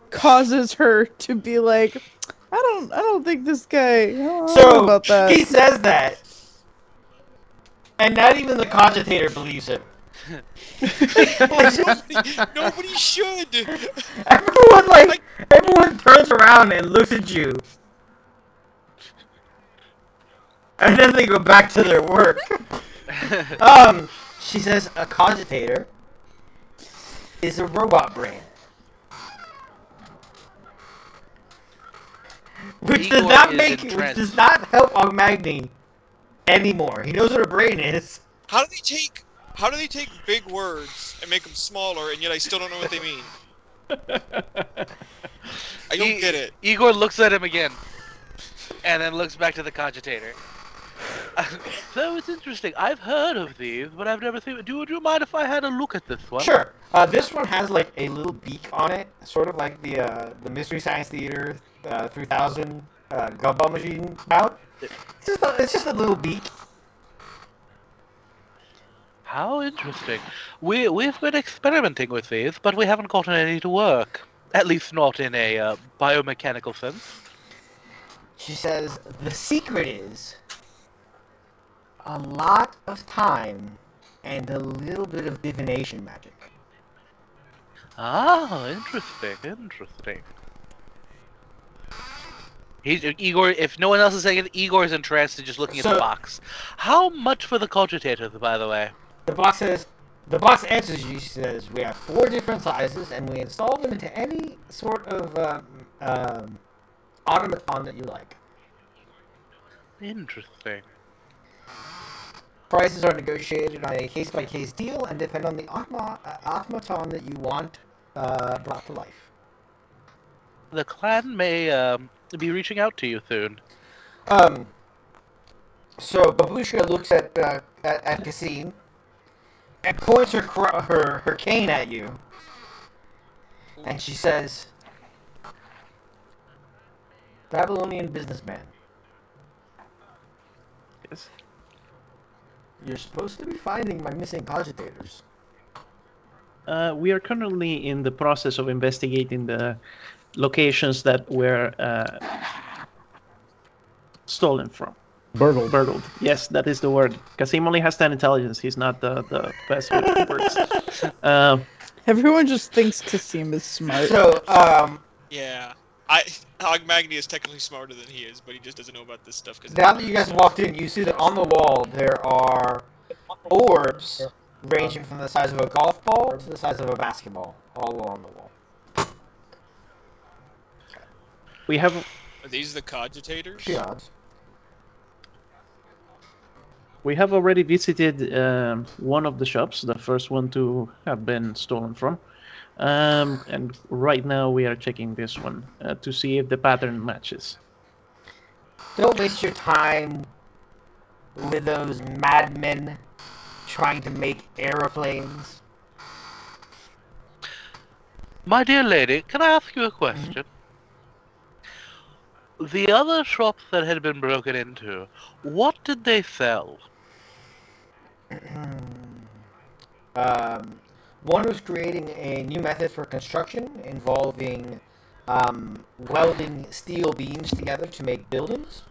causes her to be like, I don't think this guy. I don't know so about that. he says that, and not even the cogitator believes him. Nobody should. Everyone turns around and looks at you, and then they go back to their work. She says a cogitator is a robot brain, which does not help Ogmagni anymore. He knows what a brain is. How do they take big words and make them smaller, and yet I still don't know what they mean? I don't get it. Igor looks at him again, and then looks back to the cogitator. So it's interesting. I've heard of these, but I've never seen it. Do you mind if I had a look at this one? Sure. This one has like a little beak on it, sort of like the Mystery Science Theater 3000 gumball machine spout. It's just a little beak. How interesting. We've been experimenting with these, but we haven't gotten any to work. At least not in a biomechanical sense. She says the secret is a lot of time and a little bit of divination magic. Ah, interesting. Igor. If no one else is saying it, Igor's entranced and just looking at the box. How much for the cogitator, by the way? The box answers you. She says, we have 4 different sizes, and we install them into any sort of automaton that you like. Interesting. Prices are negotiated on a case-by-case deal and depend on the automaton that you want brought to life. The clan may be reaching out to you soon. So Babushka looks at Cassim and points her cane at you, and she says, "Babylonian businessman. Yes. You're supposed to be finding my missing cogitators." We are currently in the process of investigating the locations that were stolen from. Burgled. Yes, that is the word. Kasim only has 10 intelligence. He's not the best with words. Everyone just thinks Kasim is smart. So, Yeah. Hogmagny is technically smarter than he is, but he just doesn't know about this stuff. now that you guys walked in, you see that on the wall there are orbs ranging from the size of a golf ball to the size of a basketball, all along the wall. We have Are these the cogitators? Peons. We have already visited one of the shops, the first one to have been stolen from. And right now we are checking this one to see if the pattern matches. Don't waste your time with those madmen trying to make aeroplanes. My dear lady, can I ask you a question? The other shops that had been broken into, what did they sell? One was creating a new method for construction involving welding steel beams together to make buildings.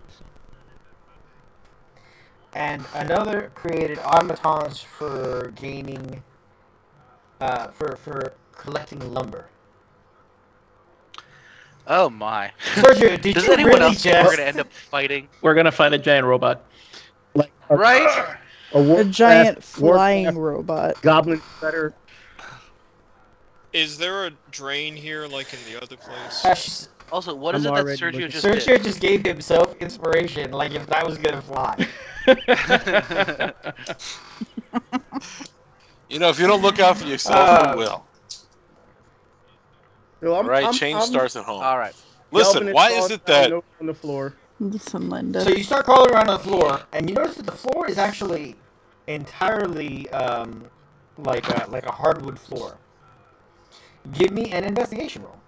And another created automatons for gaining, for collecting lumber. Oh my. Sergio, did Does you anyone really else think we're just... gonna end up fighting? We're gonna find a giant robot. Like Right? A giant flying robot. goblin better. Is there a drain here like in the other place? Also, what I'm is it that already Sergio looking. just Sergio did? just gave himself inspiration, like if that was gonna fly. You know, if you don't look out for yourself, who will? So All right, change starts at home. All right. Listen, why is it that on the floor? Listen, Linda. So you start crawling around on the floor, and you notice that the floor is actually entirely like a hardwood floor. Give me an investigation roll.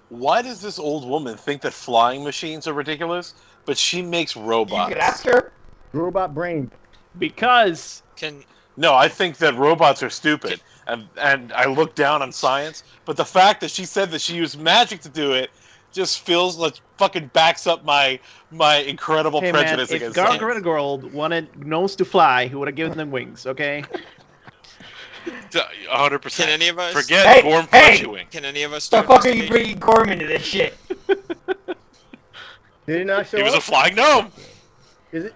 why does this old woman think that flying machines are ridiculous, but she makes robots? You can ask her. Robot brain. Because No, I think that robots are stupid, and I look down on science. But the fact that she said that she used magic to do it just feels like fucking backs up my incredible hey man, prejudice if against science. Gargoyle wanted gnomes to fly, he would have given them wings. Okay. 100%. Can any of us Forget Gorm Fletching. Can any of us The start fuck are you investigation? bringing Gorm into this shit? Did it not show He was a up? flying gnome. Is it?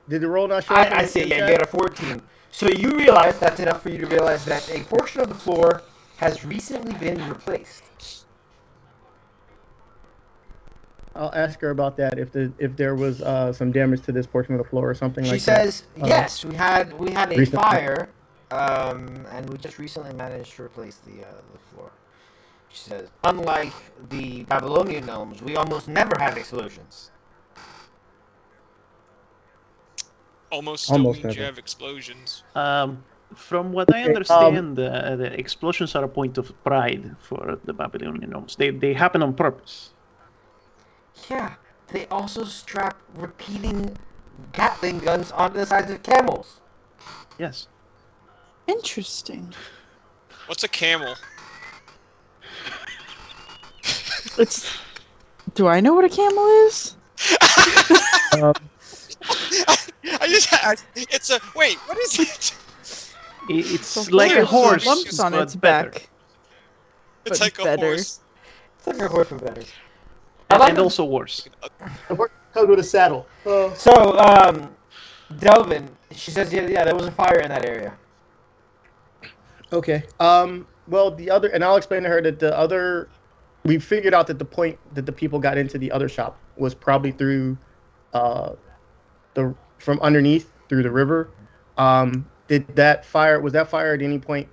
Did the roll not show up? I see. Yeah, you got a 14. So you realize that's enough for you to realize that a portion of the floor has recently been replaced. I'll ask her about that. If there was some damage to this portion of the floor or something She like that. says, yes, we had a recently. fire, and we just recently managed to replace the floor. She says, unlike the Babylonian gnomes, we almost never have explosions. Almost still Almost means you never. have explosions. From what I Okay, understand, the explosions are a point of pride for the Babylonian gnomes. They happen on purpose. Yeah, they also strap repeating Gatling guns onto the sides of camels. Yes. Interesting. What's a camel? It's. Do I know what a camel is? It's a wait. What is it? It's The like a horse with horse, lumps on but its better. back. It's But like a better. horse. It's like a horse for better. And also worse. The horse comes with a saddle. So, Delvin, she says, yeah, there was a fire in that area. Okay. Well, the other, and I'll explain to her that the other, we figured out that the point that the people got into the other shop was probably through, from underneath through the river. Was that fire at any point?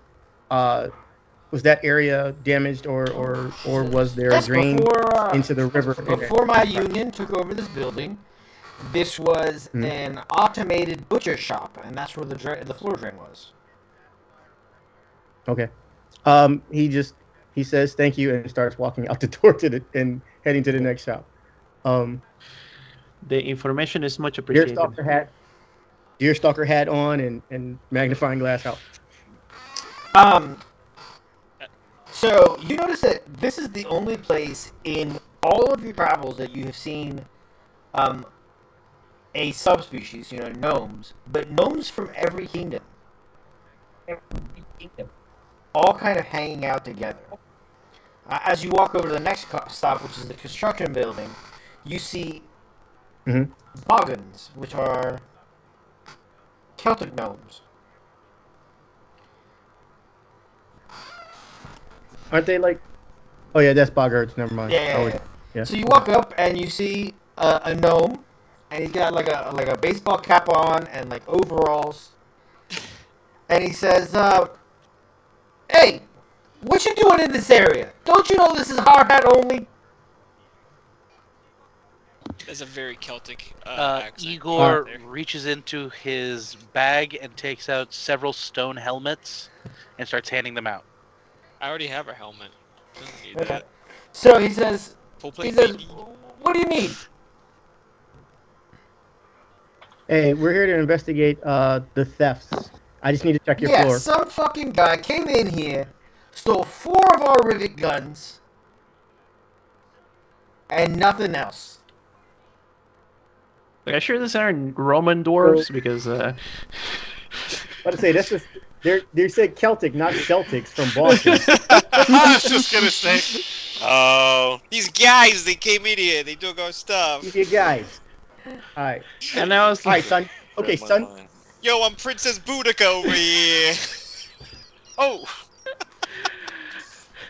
Was that area damaged, or was there a drain into the river? Before my union took over this building, this was an automated butcher shop, and that's where the floor drain was. Okay. He says thank you and starts walking out the door and heading to the next shop. The information is much appreciated. Deerstalker hat on and magnifying glass out. So you notice that this is the only place in all of your travels that you have seen a subspecies, gnomes, but gnomes from every kingdom. All kind of hanging out together. As you walk over to the next stop, which is the construction building, you see boggans, which are Celtic gnomes. Aren't they like? Oh yeah, that's boggarts. Never mind. Yeah. So you walk up and you see a gnome, and he's got like a baseball cap on and like overalls, and he says, "Hey, what you doing in this area? Don't you know this is hard hat only?" That's a very Celtic accent. Igor reaches into his bag and takes out several stone helmets and starts handing them out. I already have a helmet. Doesn't need that. So he says, Full plate. "What do you mean?" Hey, we're here to investigate the thefts. I just need to check your floor. Some fucking guy came in here, stole 4 of our rivet guns, and nothing else. Are you sure these aren't Roman dwarves? Because What to say? That's just they said Celtic, not Celtics from Boston. I was just gonna say. Oh. These guys, they came in here. They took our stuff. You guys. All right. and now it's All right, son. Okay, son. Yo, I'm Princess Boudica over here. Oh.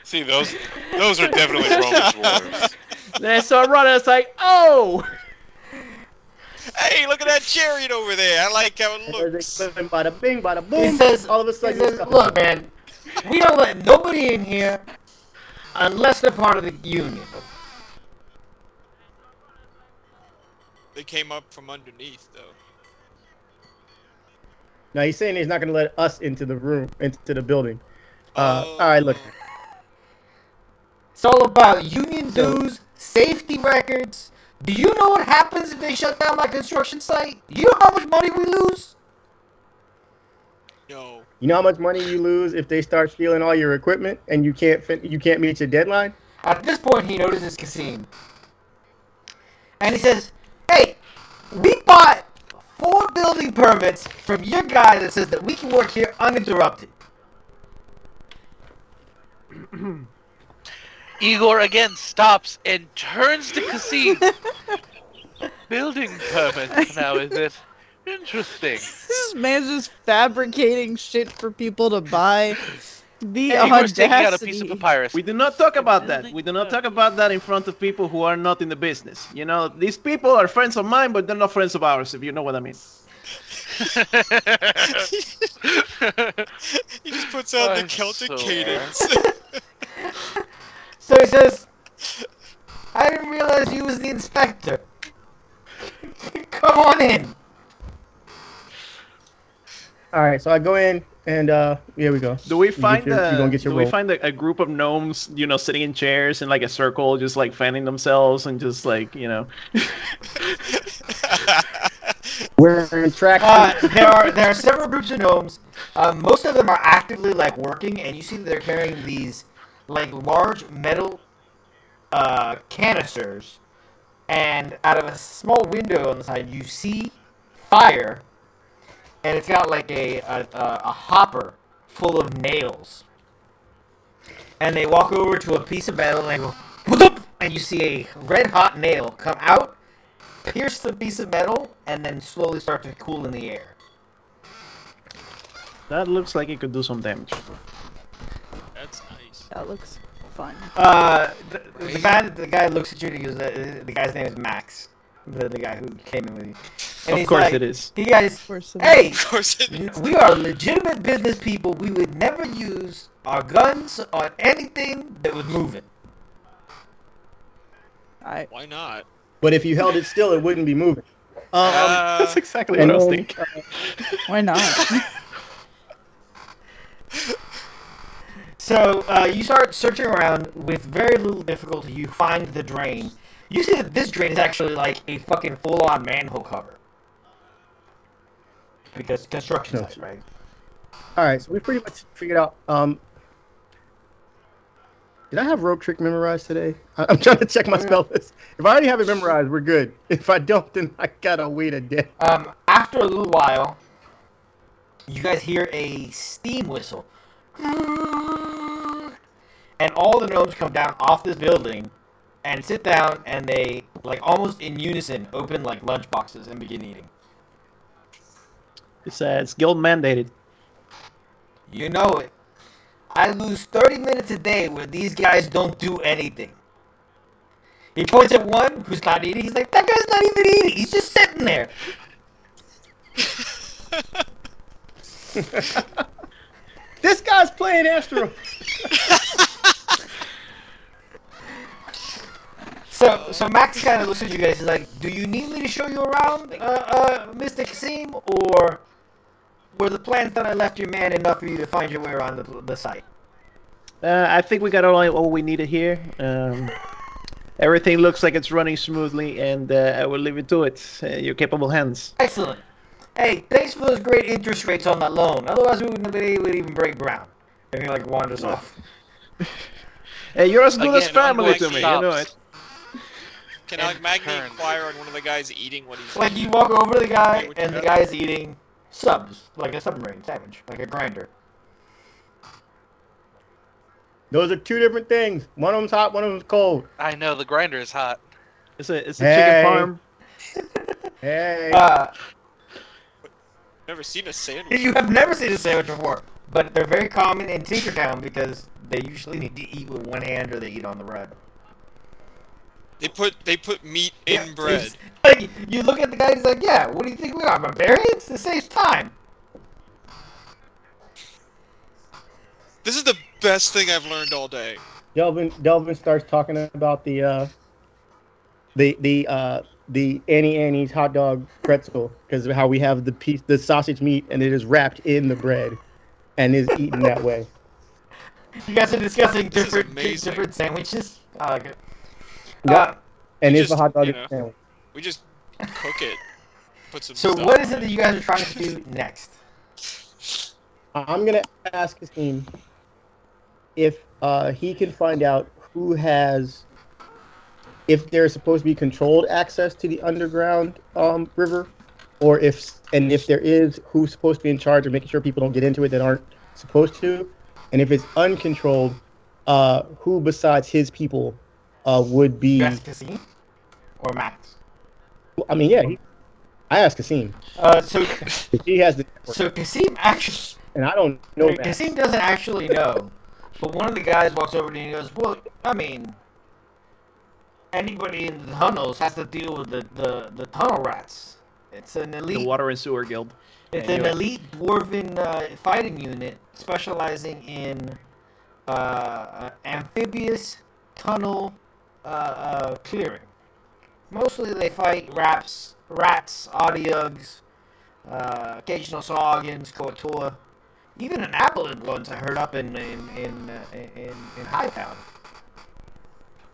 See, those are definitely Roman dwarves. then I saw Ron and I was like, oh! Hey, look at that chariot over there. I like how it looks. Bada bing, bada boom. He says, all of a sudden, "Look, man, we don't let nobody in here unless they're part of the union." They came up from underneath, though. No, he's saying he's not going to let us into the room, into the building. All right, look. It's all about union dues, safety records. Do you know what happens if they shut down my construction site? You know how much money we lose? No. You know how much money you lose if they start stealing all your equipment and you can't meet your deadline? At this point, he notices Cassim. And he says, "Hey, we bought 4 building permits from your guy that says that we can work here uninterrupted." Igor again stops and turns to Cassim. Building permit now, is it? Interesting. This man's just fabricating shit for people to buy. The Igor's taking out a audacity. piece of papyrus. We do not talk about that. We do not talk about that in front of people who are not in the business. You know, these people are friends of mine, but they're not friends of ours, if you know what I mean. He just puts out the Celtic so cadence. So he says, "I didn't realize you was the inspector. Come on in." All right, so I go in and here we go. Do we find you gonna get your do we roll. find a group of gnomes, you know, sitting in chairs in like a circle, just like fanning themselves and just like, you know? We're in track. There are several groups of gnomes. Most of them are actively like working, and you see that they're carrying these like large metal canisters, and out of a small window on the side, you see fire and it's got like a hopper full of nails. And they walk over to a piece of metal and they go, "Whoop!" And you see a red hot nail come out, pierce the piece of metal, and then slowly start to cool in the air. That looks like it could do some damage. That's nice. That looks fun. The guy looks at you and he goes, the guy's name is Max. The guy who came in with you. And Of he's course like, it is. He guys, course it hey, Of course it is. we are legitimate business people. We would never use our guns on anything that was moving. Why not? But if you held it still, it wouldn't be moving. That's exactly what I was thinking. Why not? So you start searching around with very little difficulty. You find the drain. You see that this drain is actually like a fucking full-on manhole cover. Because construction site, right? All right, so we pretty much figured out. Did I have rope trick memorized today? I'm trying to check my spell list. If I already have it memorized, we're good. If I don't, then I gotta wait a day. After a little while, you guys hear a steam whistle. And all the gnomes come down off this building and sit down, and they, like, almost in unison, open, like, lunch boxes and begin eating. It's guild mandated. You know it. I lose 30 minutes a day where these guys don't do anything. He points at one who's not eating. He's like, that guy's not even eating. He's just sitting there. This guy's playing Astro. So Max kind of looks at you guys. He's like, do you need me to show you around, Mr. Kasim? Or were the plans that I left you man enough for you to find your way around the site? I think we got all we needed here. Everything looks like it's running smoothly, and I will leave it to it. Your capable hands. Excellent. Hey, thanks for those great interest rates on that loan. Otherwise, we wouldn't have been able to even break ground. And he, like, wanders off. Hey, you're as good as Again, family ongoing to me, you know it. Can Magni inquire on one of the guys eating what he's Like, you walk over to the guy, and the guy is eating subs, like a submarine sandwich, like a grinder. Those are two different things. One of them's hot, one of them's cold. I know the grinder is hot. It's a Hey. chicken farm. Hey. Never seen a sandwich. You have never seen a sandwich before, but they're very common in Tinkertown because they usually need to eat with one hand or they eat on the bread. They put meat in bread. It's like, you look at the guy, he's like, yeah, what do you think we are, barbarians? This saves time. This is the best thing I've learned all day. Delvin starts talking about the Annie Annie's hot dog pretzel, because of how we have the sausage meat and it is wrapped in the bread and is eaten that way. You guys are discussing This is different amazing. sandwiches. I like it. Yep. And We it's a just, hot dog you know, sandwich. We just cook it. Put some So stuff what is on it that you guys are trying to do next? I'm gonna ask Hasim if he can find out who has, if there's supposed to be controlled access to the underground river, or if there is, who's supposed to be in charge of making sure people don't get into it that aren't supposed to, and if it's uncontrolled, who besides his people would be? You ask Kasim or Max? I mean, yeah, I asked Kasim. So He has the, Kasim actually. and I don't know Max. Kasim doesn't actually know, but one of the guys walks over to him and he goes, well, I mean, anybody in the tunnels has to deal with the tunnel rats. It's an elite. The Water and Sewer Guild. It's Yeah, an you- elite dwarven fighting unit specializing in amphibious tunnel clearing. Mostly they fight rats, audiugs, occasional saugans, koatua, even an applet once I heard up in Hightown.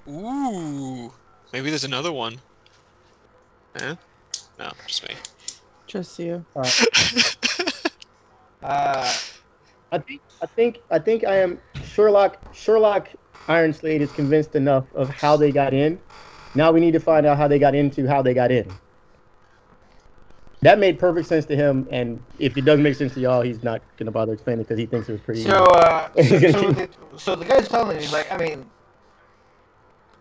Ooh. Maybe there's another one. Eh? No, just me. Just you. Uh, I think I am Sherlock Ironslade is convinced enough of how they got in. Now we need to find out how they got into how they got in. that made perfect sense to him, and if it doesn't make sense to y'all, he's not gonna bother explaining because he thinks it was pretty. So the guy's telling me, like, I mean,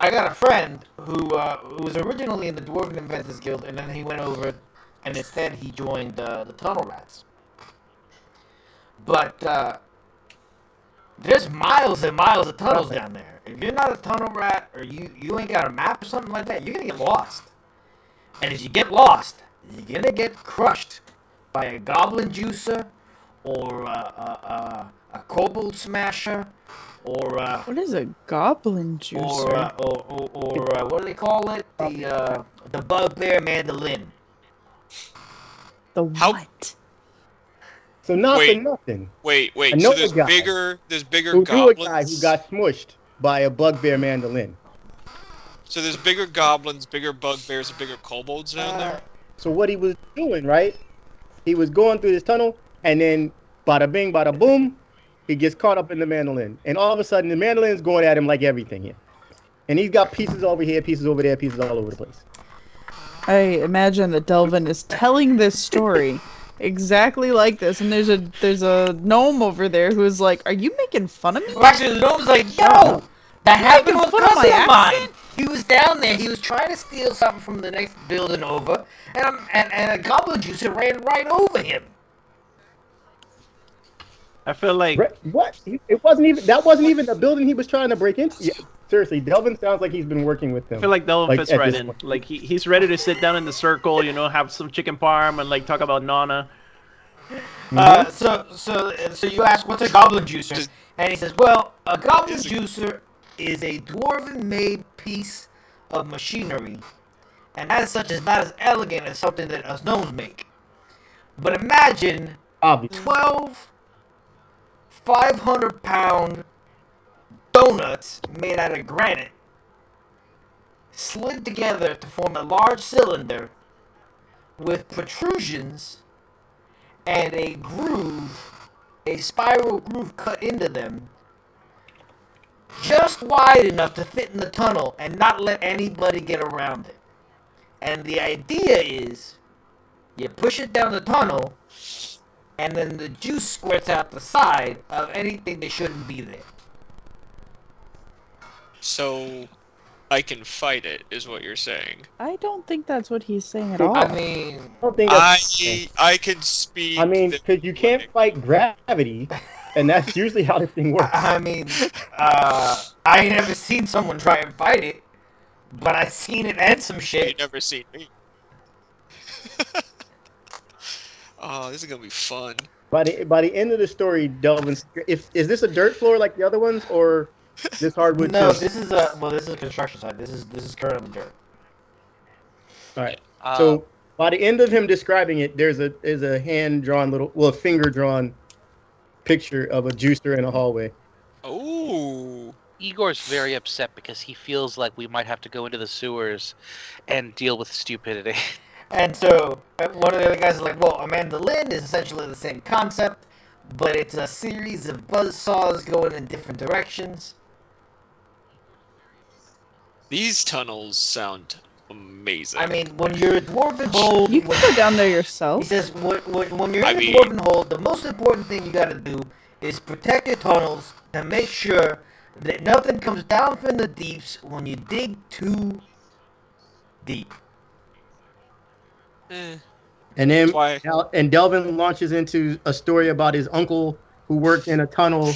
I got a friend who was originally in the Dwarven Inventors Guild, and then he went over, and instead he joined the Tunnel Rats. But there's miles and miles of tunnels down there. If you're not a tunnel rat, or you ain't got a map or something like that, you're gonna get lost. And if you get lost, you're gonna get crushed by a goblin juicer, or a kobold smasher, or What is a goblin juicer? or what do they call it? The bugbear mandolin. The How- what? So not Wait. for nothing. Wait. I So know there's a guy bigger Who knew a goblins. guy who got smushed by a bugbear mandolin? So there's bigger goblins, bigger bugbears, and bigger kobolds down there. So what he was doing, right? He was going through this tunnel, and then bada bing, bada boom, he gets caught up in the mandolin, and all of a sudden the mandolin's going at him like everything here, and he's got pieces over here, pieces over there, pieces all over the place. I imagine that Delvin is telling this story exactly like this, and there's a gnome over there who's like, "Are you making fun of me?" Well, actually, the gnome's like, yo, that happened with a fun of cousin my of mine. accent? He was down there. He was trying to steal something from the next building over, and a goblin juicer ran right over him. I feel like What? It wasn't even that wasn't even the building he was trying to break into. Yeah, seriously, Delvin sounds like he's been working with them. I feel like Delvin fits at right this in. point. Like he's ready to sit down in the circle, have some chicken parm and like talk about Nana. So you ask, what's a goblin juicer? And he says, well, a goblin juicer is a dwarven-made piece of machinery, and as such is not as elegant as something that us gnomes make. But imagine Obviously. 12 500-pound donuts made out of granite, slid together to form a large cylinder with protrusions and a spiral groove cut into them, just wide enough to fit in the tunnel and not let anybody get around it. And the idea is, you push it down the tunnel, and then the juice squirts out the side of anything that shouldn't be there. So I can fight it, is what you're saying. I don't think that's what he's saying at all. I mean, I don't think that's I can speak. I mean, because you can't fight gravity, and that's usually how this thing works. I ain't never seen someone try and fight it, but I seen it and some You shit. never seen me. Oh, this is gonna be fun. By the end of the story, Delvin, is this a dirt floor like the other ones, or this hardwood? No, too? this is a construction site. This is currently dirt. All right. So by the end of him describing it, there's a finger drawn picture of a juicer in a hallway. Oh. Igor's very upset because he feels like we might have to go into the sewers and deal with stupidity. And so one of the other guys is like, well, a mandolin is essentially the same concept, but it's a series of buzzsaws going in different directions. These tunnels sound amazing. I mean, when you're a dwarven hold, You can go down there he yourself. says when you're I in the mean- dwarven hold, the most important thing you gotta do is protect your tunnels to make sure that nothing comes down from the deeps when you dig too deep. And then Why? and Delvin launches into a story about his uncle who worked in a tunnel.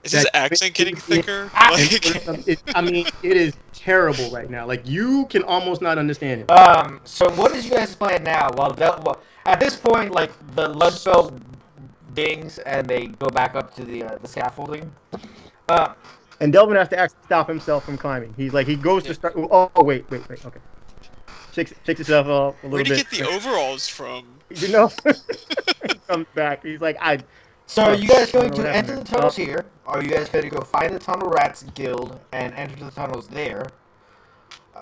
Is his that- accent getting thicker? And Like, I mean, it is terrible right now. Like, you can almost not understand it. So what is you guys plan now? Well, at this point, like the lunch bell dings and they go back up to the scaffolding. And Delvin has to actually stop himself from climbing. He's like, he goes to start. Oh, wait. Okay. Shakes himself off a little where'd he bit. get the overalls from? He comes back. He's like, So are you guys I going don't know to what enter the happened. tunnels here? Or are you guys going to go find the Tunnel Rats Guild and enter the tunnels there? I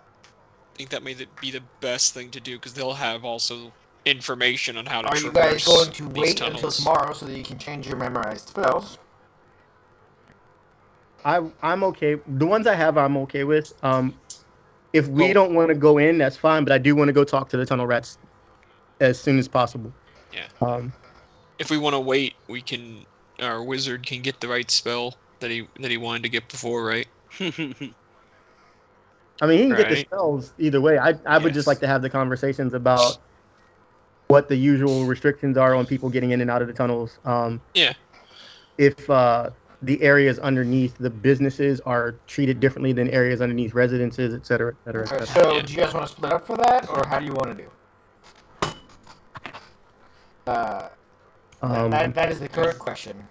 think that may be the best thing to do because they'll have also information on how to Are you traverse guys going to these wait tunnels. until tomorrow so that you can change your memorized spells? I'm okay. The ones I have, I'm okay with. If we Well- don't want to go in, that's fine. But I do want to go talk to the tunnel rats. as soon as possible. Yeah. If we want to wait, our wizard can get the right spell that he wanted to get before, right? I mean, he can get the Right. spells either way. I would just Yes. like to have the conversations about what the usual restrictions are on people getting in and out of the tunnels. Yeah. If the areas underneath the businesses are treated differently than areas underneath residences, et cetera, et cetera, et Okay, cetera. so Yeah. do you guys want to split up for that, or how do you want to do? That is the current question.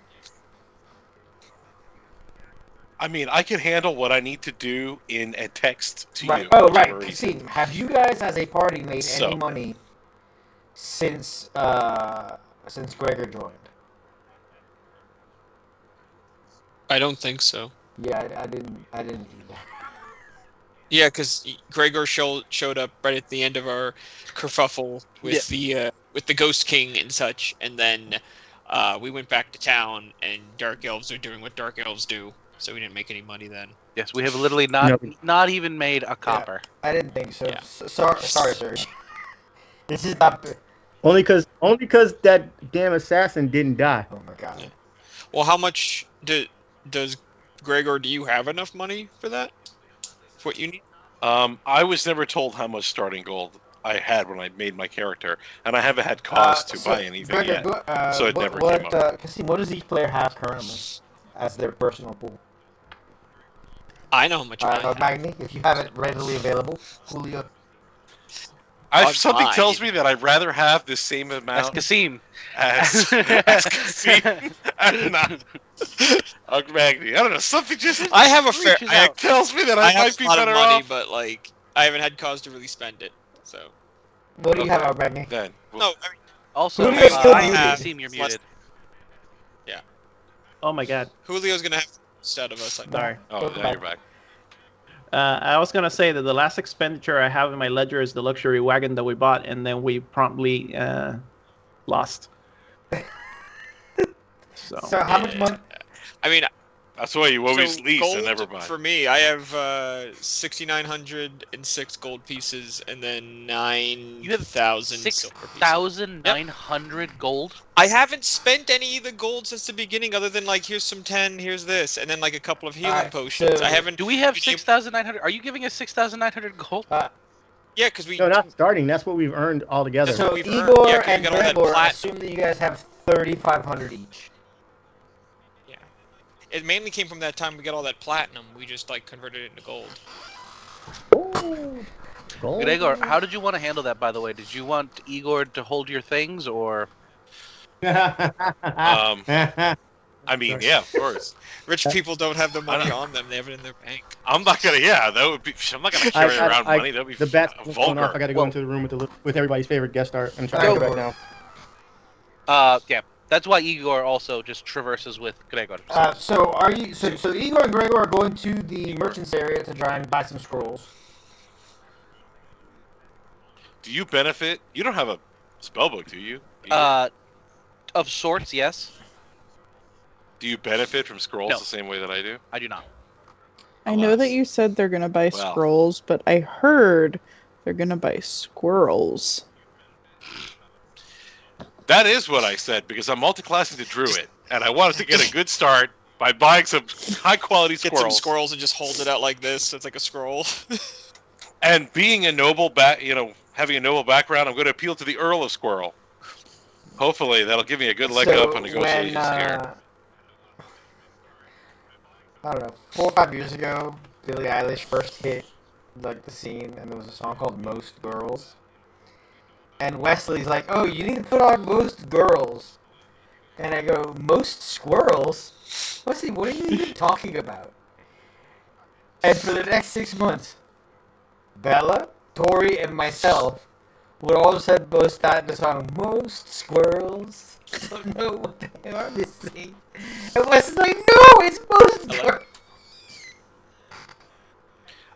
I mean, I can handle what I need to do in a text to Right. you. Oh, for right. a reason. Kasim, have you guys as a party made So- any money since Gregor joined? I don't think so. Yeah, I didn't either. Yeah, because Gregor showed up right at the end of our kerfuffle with the Ghost King and such, and then we went back to town, and Dark Elves are doing what Dark Elves do, so we didn't make any money then. Yes, we have literally No. not even made a copper. I didn't think so. Yeah. Sorry, sir. This is not. Only because that damn assassin didn't die. Oh my god. Well, how much does Gregor? Do you have enough money for that? For what you need? I was never told how much starting gold I had when I made my character, and I haven't had cause to buy anything Gregor, yet. So it never what, came up. Kasim, what does each player have currently as their personal pool? I know how much I have. Magni, if you have it readily available, Julio. Something fine. tells me that I'd rather have the same That's amount Kasim. as Kasim and not Magni. I don't know. Something just I have a fair. Reaches I, out. tells me that I I have might a be lot of better money, off. but like I haven't had cause to really spend it. So What do you have, Magni? Then no, I mean, Also, Julio's still muted. Kasim, you're It's less- muted. Oh my god. Julio's gonna have instead of us. I know. Sorry. oh, now you're back. I was gonna say that the last expenditure I have in my ledger is the luxury wagon that we bought, and then we promptly lost. So So how much money? I mean, That's why you always so lease gold and never buy. for me. I have 6,906 gold pieces, and then 9,000 silver pieces. 6,900 gold. I haven't spent any of the gold since the beginning, other than like here's some 10, here's this, and then like a couple of healing Alright, potions. so- I haven't. Do we have been able- 6,900? Are you giving us 6,900 gold? Yeah, because we. No, not starting. That's what we've earned altogether. So we've earned- Igor yeah, 'cause we and got all that Gregor, plat- assume that you guys have 3,500 each. It mainly came from that time we got all that platinum. We just like converted it into gold. Gold. Gregor, how did you want to handle that, by the way? Did you want Igor to hold your things, or... I mean, yeah, of course. Rich people don't have the money on them; they have it in their bank. I'm not gonna. Yeah, that would be. I'm not gonna carry around money. That'd be the bat's going vulgar. off. I got to go into the room with everybody's favorite guest star. I'm trying to go back now. Yeah, that's why Igor also just traverses with Gregor. So are you? So Igor and Gregor are going to the merchants area to try and buy some scrolls. Do you benefit? You don't have a spellbook, do you? Of sorts, yes. Do you benefit from scrolls No. the same way that I do? I do not. I know that you said they're gonna buy Well. scrolls, but I heard they're gonna buy squirrels. That is what I said because I'm multiclassing to druid, and I wanted to get a good start by buying some high quality Get squirrels. some squirrels and just hold it out like this. So it's like a scroll. And being a noble having a noble background, I'm going to appeal to the Earl of Squirrel. Hopefully, that'll give me a good leg up on negotiations here. I don't know, 4 or 5 years ago, Billie Eilish first hit like the scene, and there was a song called "Most Girls." And Wesley's like, "Oh, you need to put on Most Girls," and I go, "Most squirrels? Wesley, what are you even talking about?" And for the next 6 months, Bella, Tori, and myself would all of a sudden both start the song "Most Squirrels." I don't know what the hell I'm missing. And Wesley's like, "No, it's Most Girls."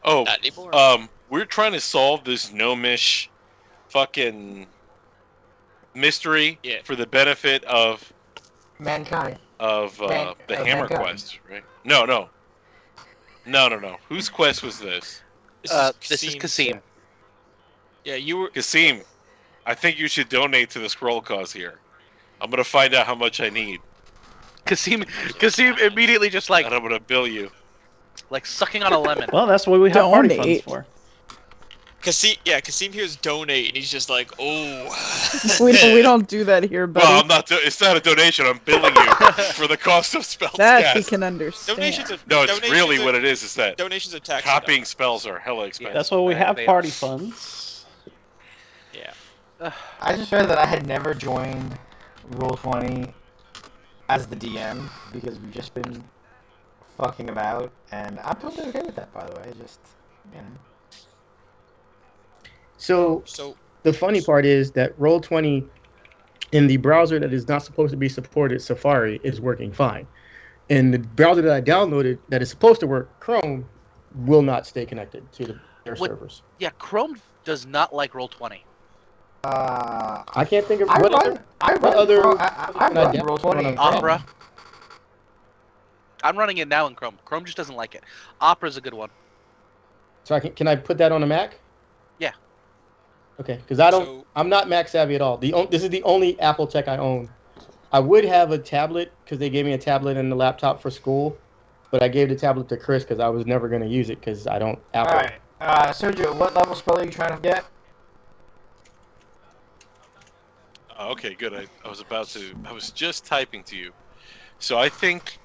Oh, Not anymore. we're trying to solve this gnomish fucking mystery for the benefit of Mankind. the Hammer mankind. quest, right? No. Whose quest was this? This is Kasim. Yeah, you were. Kasim. I think you should donate to the scroll cause here. I'm gonna find out how much I need, Kasim immediately just and I'm gonna bill you. like sucking on a lemon. Well, that's what we have party funds Donate. for. Kasim hears donate, and he's just like, oh. We don't do that here, buddy. Well, I'm not. It's not a donation. I'm billing you for the cost of spells that cast. he can understand. Donations are No, it's donations really are- what it is that Donations are tax. copying spells are hella expensive. That's why we have They party are. funds. Yeah. I just read that I had never joined Roll20 as the DM because we've just been fucking about, and I'm totally okay with that, by the way. Just, you know. So So the funny part is that Roll20 in the browser that is not supposed to be supported, Safari, is working fine. And the browser that I downloaded that is supposed to work, Chrome, will not stay connected to their What- servers. Yeah, Chrome does not like Roll20. I can't think of I what run other I run Roll20 in Chrome. Opera. I'm running it now in Chrome. Chrome just doesn't like it. Opera's a good one. So can I put that on a Mac? Yeah. Okay, because I don't. So- I'm not Mac savvy at all. This is the only Apple tech I own. I would have a tablet because they gave me a tablet and the laptop for school, but I gave the tablet to Chris because I was never going to use it because I don't Apple. Alright, Sergio, what level spell are you trying to get? Okay, good. I was just typing to you. So I think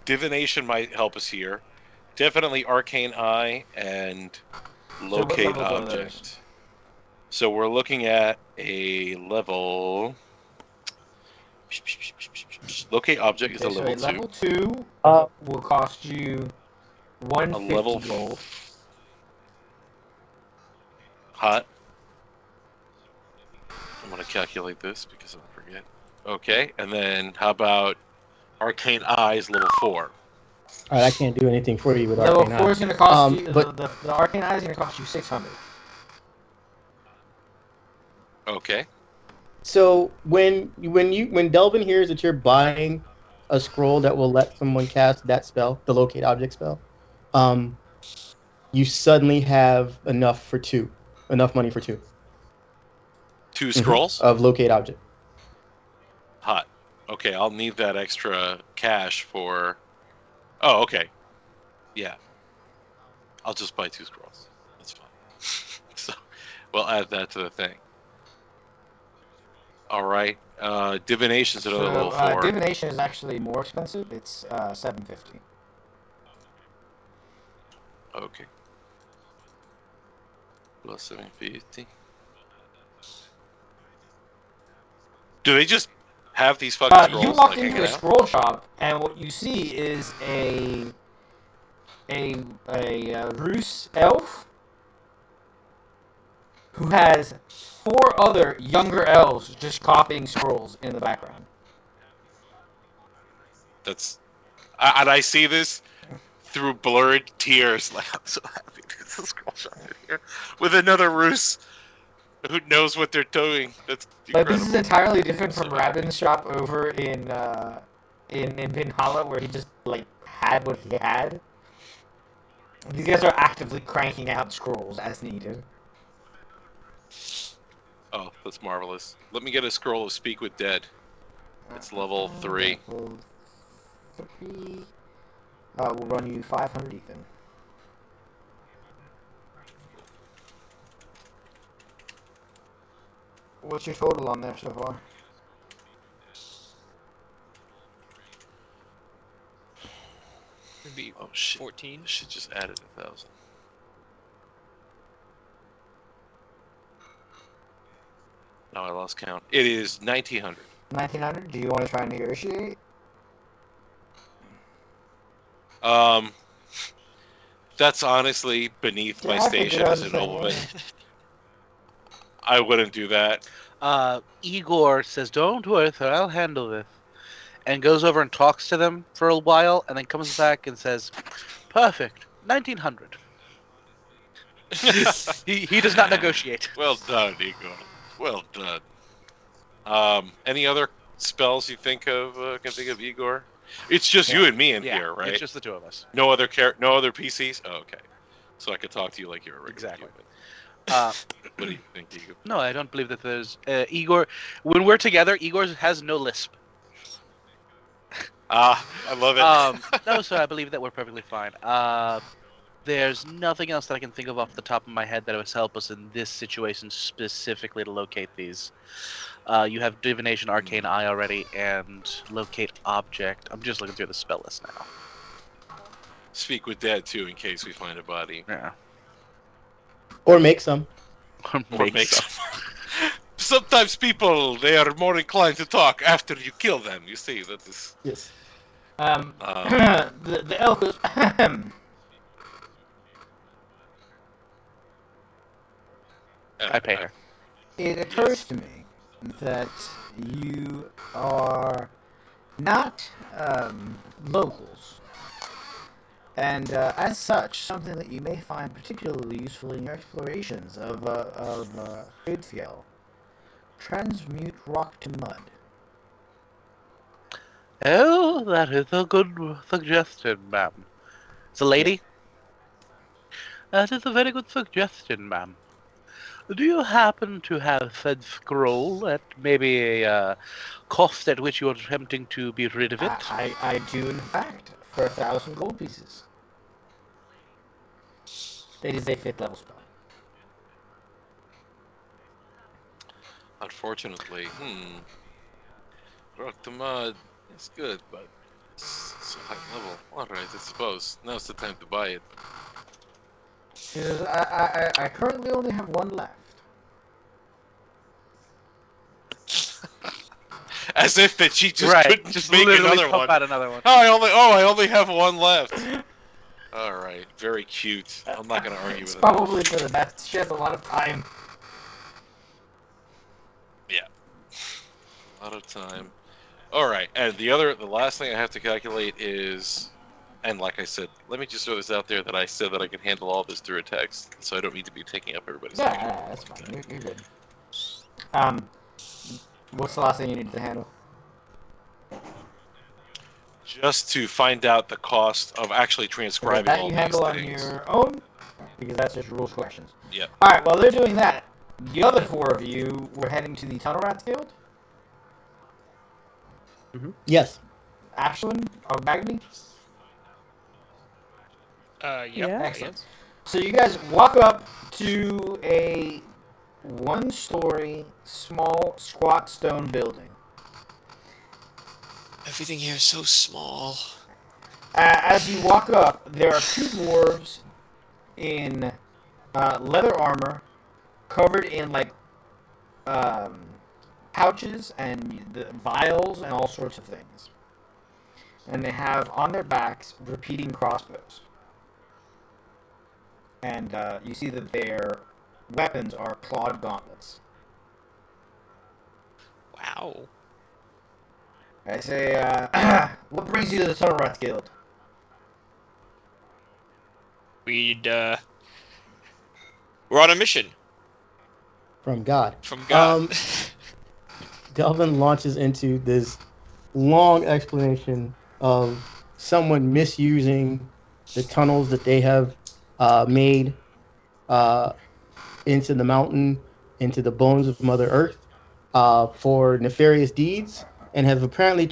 divination might help us here. Definitely arcane eye and locate levels are those? object. So we're looking at a level. Locate object is a Okay, so level 2. level 2 will cost you A 150 level gold. Hot. I'm gonna calculate this because I'll forget. Okay, and then how about arcane eyes level 4? All right, I can't do anything for you with Level arcane 4 eye. is going to cost you, but- the Arcane Eye is going to cost you 600. Okay. So when Delvin hears that you're buying a scroll that will let someone cast that spell, the locate object spell, you suddenly have enough money for 2 2 scrolls? of locate object. Hot. Okay, I'll need that extra cash for. Oh, okay. Yeah. I'll just buy 2 scrolls. That's fine. So we'll add that to the thing. All right. Divination's another level 4. Divination is actually more expensive. It's 750. Okay. Plus 750. Do they just have these fucking scrolls? You walk like, into hanging a out? scroll shop, and what you see is a Roos elf who has 4 other younger elves just copying scrolls in the background. That's. And I see this through blurred tears. Like, I'm so happy there's a scroll shop in here with another Roos who knows what they're doing. That's Like, incredible. this is entirely different from Rabin's shop over in Valhalla, where he just like had what he had. These guys are actively cranking out scrolls as needed. Oh, that's marvelous. Let me get a scroll of Speak with Dead. It's level 3. Level 3. We'll run you 500 Ethan. What's your total on there so far? It'd be Oh shit. 14. I should just add it 1,000. Now I lost count. It is 1,900. 1900. Do you want to try and negotiate? That's honestly beneath my Yeah, I figured station I as was an the same nobleman. way. I wouldn't do that. Igor says, "Don't worry, sir. I'll handle this," and goes over and talks to them for a while, and then comes back and says, "Perfect, 1900." He does not negotiate. Well done, Igor. Well done. Any other spells you think of? Can think of Igor? It's just you and me in Yeah, here, right? it's just the 2 of us. No other PCs. Oh, okay. So I could talk to you like you're a regular Exactly. human. What do you think, Igor? No, I don't believe that there's Igor. When we're together, Igor has no lisp. Ah, I love it. No, so I believe that we're perfectly fine. There's nothing else that I can think of off the top of my head that would help us in this situation specifically to locate these. You have Divination, Arcane Eye already, and Locate Object. I'm just looking through the spell list now. Speak with Dad too, in case we find a body. Yeah. Or make some. Or make some. Sometimes people, they are more inclined to talk after you kill them. You see, that is. Yes. The elf is. I pay her. It occurs to me that you are not locals, and as such, something that you may find particularly useful in your explorations of Hridfjell. Transmute rock to mud. Oh, that is a good suggestion, ma'am. It's a lady? That is a very good suggestion, ma'am. Do you happen to have said scroll at maybe a cost at which you are attempting to be rid of it? I do, in fact, for 1,000 gold pieces. It is a 5th level spell. Unfortunately, rock to mud is good, but it's a high level. Alright, I suppose. Now's the time to buy it. I currently only have one left. As if that she just right, couldn't just make literally another pump one. out another one. I only have one left. Alright, very cute. I'm not gonna argue It's with it. probably for the best. She has a lot of time. Yeah. A lot of time. Alright, and the last thing I have to calculate is, and like I said, let me just throw this out there that I said that I can handle all this through a text, so I don't need to be taking up everybody's time. Yeah, that's fine. You're good. What's the last thing you need to handle? Just to find out the cost of actually transcribing That all you these handle on things. your own, because that's just rules questions. Yeah. Alright, while they're doing that, the other 4 of you were heading to the Tunnel Rats Guild? Yes. Ashwin? Or Magni? Yep. Yeah. Excellent. So you guys walk up to a 1-story, small, squat stone building. Everything here is so small. As you walk up, there are 2 dwarves in leather armor, covered in pouches and the vials and all sorts of things. And they have on their backs repeating crossbows. And you see that their weapons are clawed gauntlets. Wow. I say, what brings you to the Tunnel Rats Guild? We're on a mission From God. from God. Delvin launches into this long explanation of someone misusing the tunnels that they have made into the mountain, into the bones of Mother Earth, for nefarious deeds, and have apparently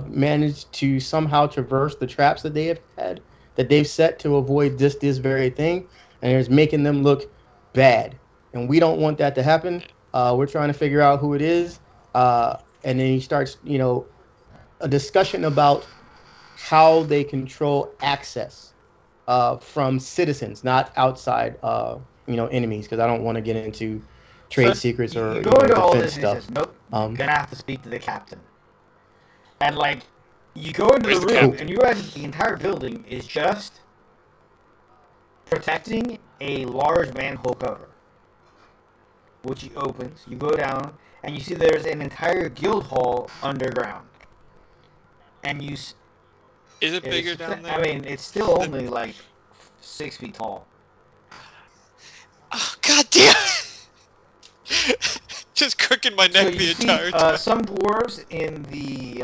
managed to somehow traverse the traps that they have had, that they've set to avoid this very thing, and it's making them look bad. And we don't want that to happen. We're trying to figure out who it is. And then he starts, a discussion about how they control access from citizens, not outside, enemies, because I don't want to get into trade secrets or you go into all defense this and he stuff. says, nope, you're gonna have to speak to the captain. And you go into Where's the the room captain? and you realize the entire building is just protecting a large manhole cover, which he opens. You go down and you see there's an entire guild hall underground. And Is it bigger down there? I mean, it's still only 6 feet tall. Oh, God damn it! Just crooking my So neck you the see entire time. some dwarves in the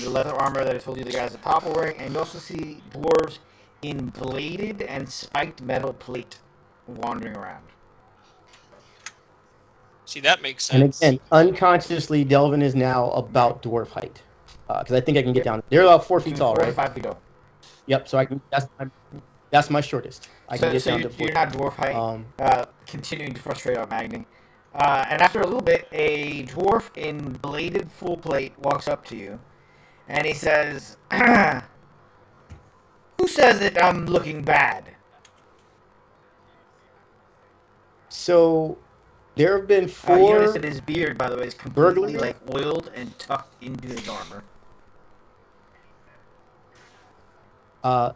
leather armor that I told you the guys at the top were wearing, and you also see dwarves in bladed and spiked metal plate wandering around. See, that makes And sense. again, unconsciously, Delvin is now about dwarf height. Because I think I can get down. They're about 4 feet tall, 4 to right? 5 feet tall. Yep. So I can. That's my shortest. I can So, get so down you, to 4 you're not dwarf height. Um, Continuing to frustrate our Magni. And after a little bit, a dwarf in bladed full plate walks up to you, and he says, "Who says that I'm looking bad?" so there have been You notice 4 that his beard, by the way, is completely burglaries. oiled and tucked into his armor.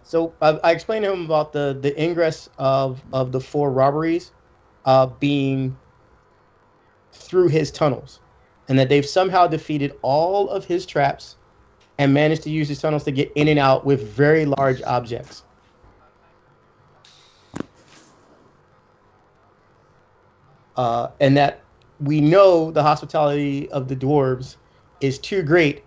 So I explained to him about the ingress of the 4 robberies being through his tunnels, and that they've somehow defeated all of his traps and managed to use his tunnels to get in and out with very large objects. And that we know the hospitality of the dwarves is too great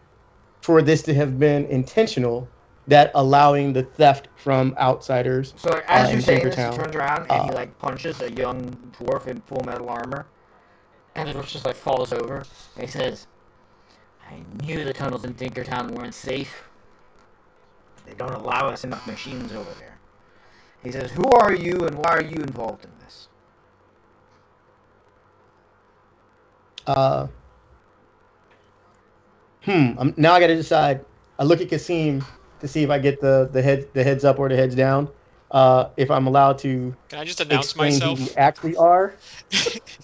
for this to have been intentional, that allowing the theft from outsiders. So, as you're in saying this, he Tinkertown, turns around and he punches a young dwarf in full metal armor, and the dwarf just falls over, and he says, "I knew the tunnels in Tinkertown weren't safe. They don't allow us enough machines over there." He says, "Who are you, and why are you involved in this?" Now I got to decide. I look at Kasim to see if I get the heads up or the heads down. If I'm allowed to Can I just announce explain myself? who we actually are,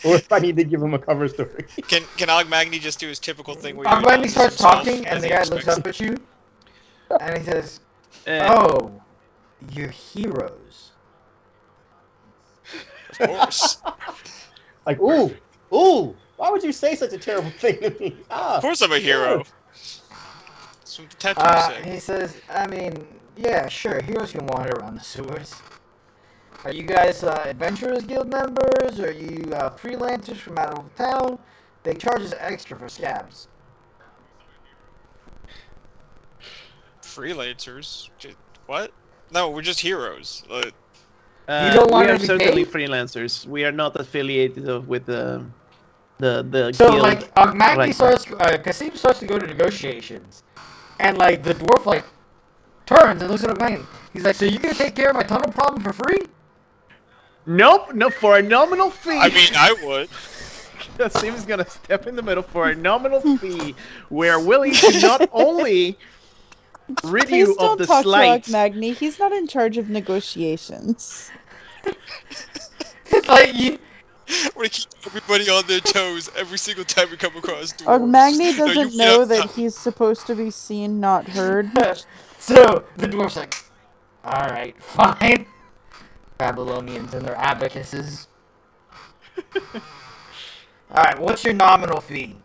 or if I need to give him a cover story. Can Magni just do his typical thing where When he announces starts himself talking, and as the he guy looks expects? up at you, and he says, Uh, "Oh, you're heroes." Of course. Like, ooh, why would you say such a terrible thing to me? Of course I'm a hero. That's what the tattoo said. He says, "I mean, yeah, sure, heroes can wander around the sewers. Are you guys Adventurers Guild members? Are you freelancers from out of town? They charge us extra for scabs." Freelancers? What? No, we're just heroes. You don't we want are to be certainly paid? freelancers. We are not affiliated with the So, guild. Magni right starts, Kasim starts to go to negotiations, and, the dwarf, turns and looks at Magni. He's like, "So you gonna take care of my tunnel problem for free?" Nope, no, for a nominal fee. I mean, I would. Kasim's gonna step in the middle for a nominal fee. We're willing to not only rid Please you don't of the talk slight. to Magni. He's not in charge of negotiations. It's like, you... We're gonna keep everybody on their toes every single time we come across dwarves. Magni No, doesn't you know can't- that he's supposed to be seen, not heard. So, the dwarf's like, "Alright, fine." Babylonians and their abacuses. Alright, what's your nominal fee?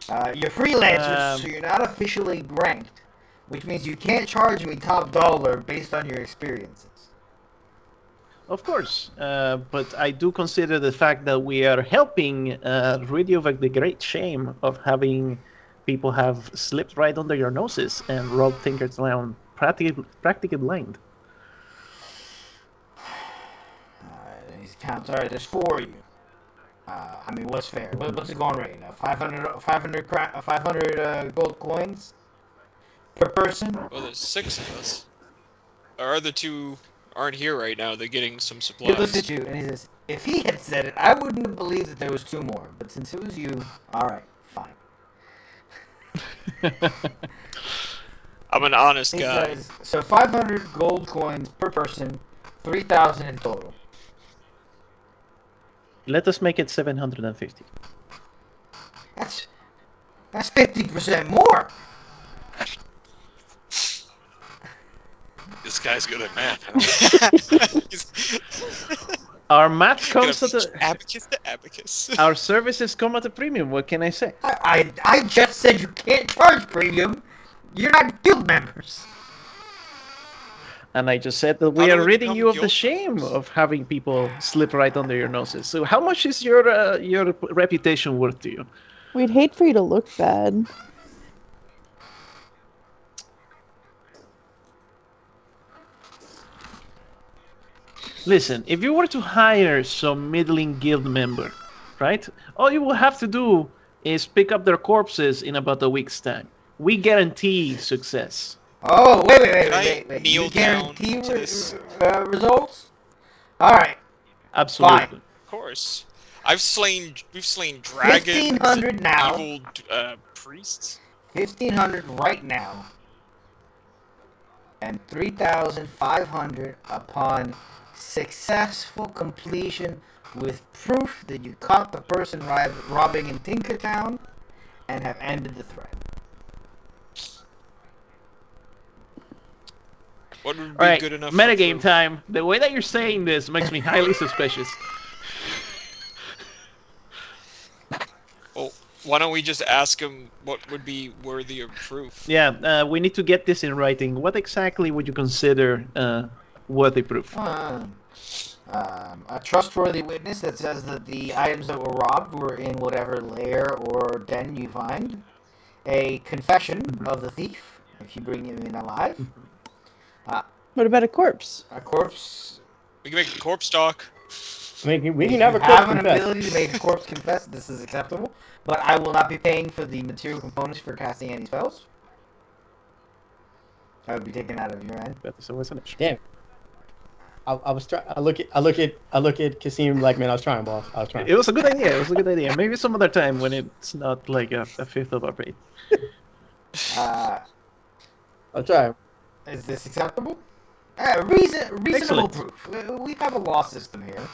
You're freelancers, so you're not officially ranked, which means you can't charge me top dollar based on your experiences. Of course, but I do consider the fact that we are helping rid you of the great shame of having people have slipped right under your noses and robbed Tinkertown practically blind. He counts, "Alright, there's 4 of you. I mean, what's fair? What's it going right now? 500 gold coins per person?" Well, there's 6 of us. Our other 2 aren't here right now. They're getting some He supplies. looks at you and he says, "If he had said it, I wouldn't have believed that there was 2 more. But since it was you, alright, fine." I'm an honest He guy. says, "So 500 gold coins per person, 3,000 in total." Let us make it 750. That's 50% more. This guy's good at math. Our math comes at a, abacus to abacus. our services come at a premium. What can I say? I just said you can't charge premium. You're not guild members. And I just said that How we do are we ridding become you of the guild shame members? of having people slip right under your noses. So, how much is your reputation worth to you? We'd hate for you to look bad. Listen, if you were to hire some middling guild member, right? All you will have to do is pick up their corpses in about a week's time. We guarantee success. Oh, Can I wait. kneel You down guarantee to this? results? All right. Absolutely. Of course. We've slain dragons, 1,500 now. evil priests. 1,500 right now. And 3,500 upon successful completion with proof that you caught the person robbing in Tinkertown and have ended the threat. What would be All right, good enough? metagame time. The way that you're saying this makes me highly suspicious. Well, why don't we just ask him what would be worthy of proof? Yeah, we need to get this in writing. What exactly would you consider worthy proof? A trustworthy witness that says that the items that were robbed were in whatever lair or den you find. A confession of the thief, if you bring him in alive. What about a corpse? A corpse. We can make a corpse talk. We If can have you a corpse have an confess. ability to make a corpse confess, this is acceptable. But I will not be paying for the material components for casting any spells. That would be taken out of your end. Damn. I was trying. I look at Kasim like, man, I was trying, boss. I was trying. It was a good idea. Maybe some other time when it's not like a fifth of our pay. I'll try. Is this acceptable? Reasonable Excellent. proof. We have a law system here.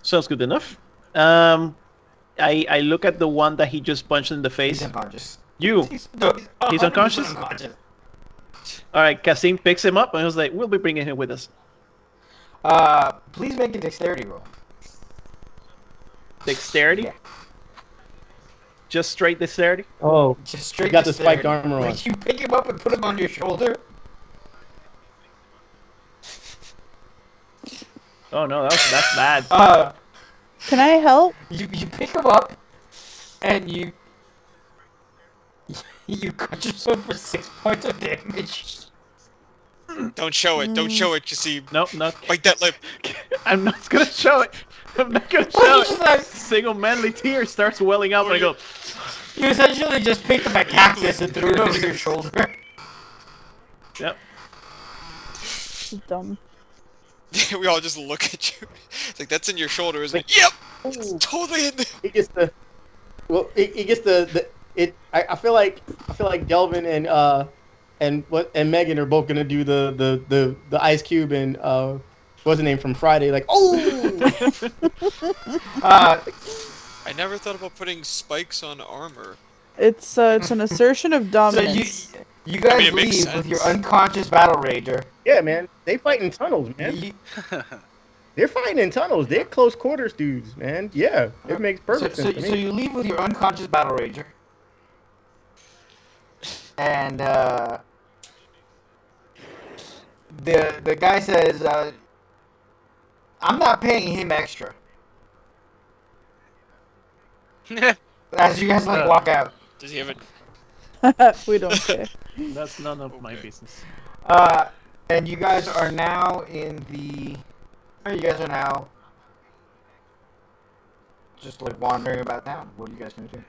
Sounds good enough. I look at the one that he just punched in the face. He's unconscious. You. He's unconscious? unconscious. All right, Kasim picks him up and he was like, "We'll be bringing him with us." Please make a dexterity roll. Dexterity. Yeah. Just straight dexterity. Oh, Just straight you got the dexterity. spiked armor on. Like you pick him up and put him on your shoulder. Oh no, that's bad. Can I help? You pick him up, and you cut yourself for 6 points of damage. Don't show it. Don't show it, Kasim. Nope, not. Bite that lip. I'm not gonna show it. I'm not gonna show it. Single manly tear starts welling up, and I go, You essentially just picked up a cactus and threw it over your shoulder. "Yep." Dumb. We all just look at you. It's like, that's in your shoulder, isn't it? Yep! It's totally in there. He gets the. Well, he gets the. I feel like Delvin and Megan are both gonna do the Ice Cube and what's the name from Friday? Like, oh. I never thought about putting spikes on armor. It's an assertion of So dominance. you guys I mean, it makes leave with your sense. unconscious battle rager. Yeah, man. They fight in tunnels, man. You- They're fighting in tunnels. They're close quarters dudes, man. Yeah, it makes perfect sense to so me. you leave with your unconscious battle rager. And the guy says, I'm not paying him extra. As you guys walk out. Does he have a... We don't care. That's none of my Okay. business. And you guys are now in the... You guys are now just wandering about town. What are you guys going to do?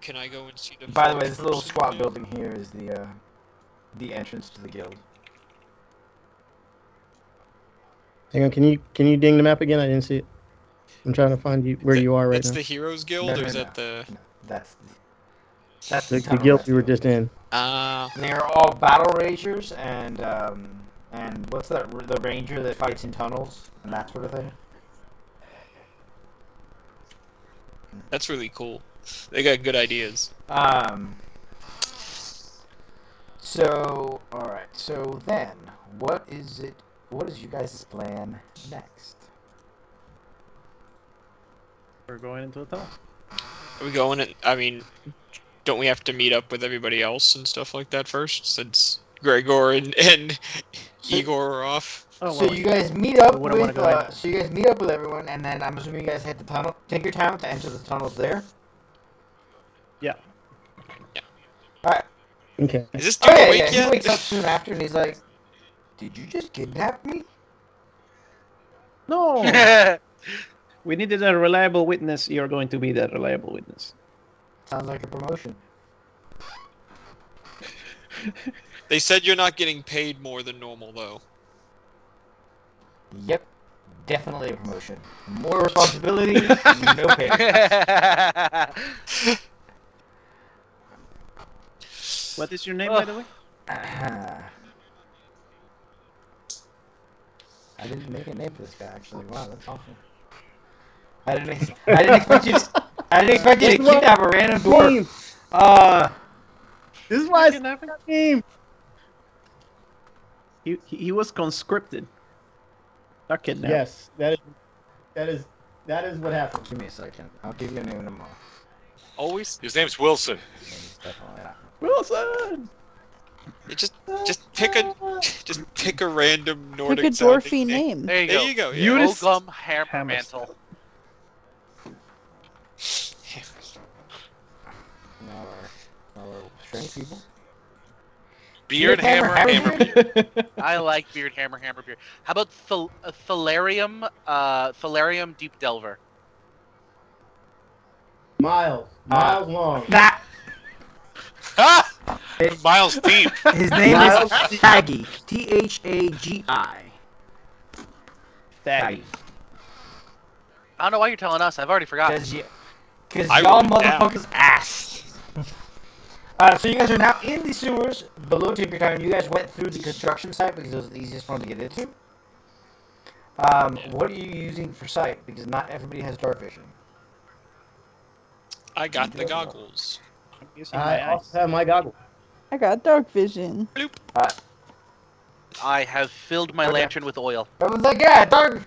Can I go and see the... By the way, fourth this little person squat again? building here is the entrance to the guild. Hang on, can you ding the map again? I didn't see it. I'm trying to find you where you are right That's now. the Heroes Guild, No, or no, is no. that the... No, that's The tunnel guild rest we were guild. just in. They're all battle ragers and what's that? The ranger that fights in tunnels and that sort of thing. That's really cool. They got good ideas. So all right. So then, what is it? What is you guys' plan next? We're going into the tunnel. Are we going in... I mean, don't we have to meet up with everybody else and stuff like that first, since Gregor and Igor are off? Oh, So well, you guys meet up we wouldn't with wanna go in. everyone, and then I'm assuming you guys head to Tinkertown to enter the tunnels there. Yeah. Alright. Okay. Is this dude Oh, yeah, awake yeah. He yet? wakes up soon after and he's like, "Did you just kidnap me?" No. We needed a reliable witness. You're going to be that reliable witness. Sounds like a promotion. They said you're not getting paid more than normal, though. Yep. Definitely a promotion. More responsibility, no pay. What is your name, by the way? I didn't make a name for this guy, actually. Wow, that's awesome. I didn't expect you to kidnap a random dwarf. This is why it's not name. He was conscripted. Not kidnapped. Yes, that is what happened. Give me a second. I'll give you a name in a moment. Always. His name's Wilson. It's definitely not. Wilson. You just pick a random Nordic Pick a sounding dwarfy name. There you There go. you go. Yeah. Eunice Ogum Hammermantle. No, strange people. Beard Hammer Hammer. I like Beard Hammer Beard. How about Thalarium Deep Delver? Miles long. That Ha! Miles Deep. his name is Thagi. Thagi. Thaggy. I don't know why you're telling us. I've already forgotten. Because I y'all wrote it down. motherfuckers ass. So you guys are now in the sewers below Tinkertown. You guys went through the construction site because it was the easiest one to get into. What are you using for sight? Because not everybody has dark vision. I got the goggles. I'm using I my eyes. also have my goggles. I got dark vision. I have filled my lantern with oil, Everyone's like, yeah, dark.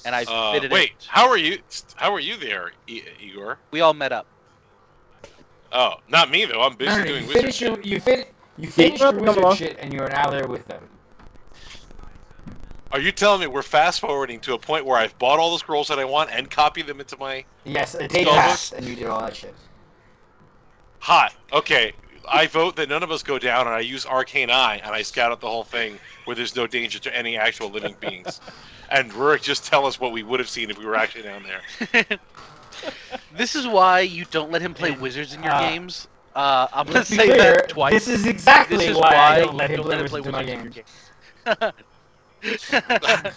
and I've fitted Wait, it. how are you there, Igor? We all met up. Oh, not me though. I'm busy doing wizard shit. You finished your wizard shit, and you are now there with them. Are you telling me we're fast forwarding to a point where I've bought all the scrolls that I want and copied them into my Yes, a day Spellbook? passed, and you did all that shit. hot? Okay, I vote that none of us go down, and I use Arcane Eye, and I scout out the whole thing where there's no danger to any actual living beings. And Rurik just tell us what we would have seen if we were actually down there. This is why you don't let him play wizards in your games. I'm gonna Let's be say clear, that twice. This is exactly This is why I why don't let you him don't let him play play wizards in my wizards in your games. games.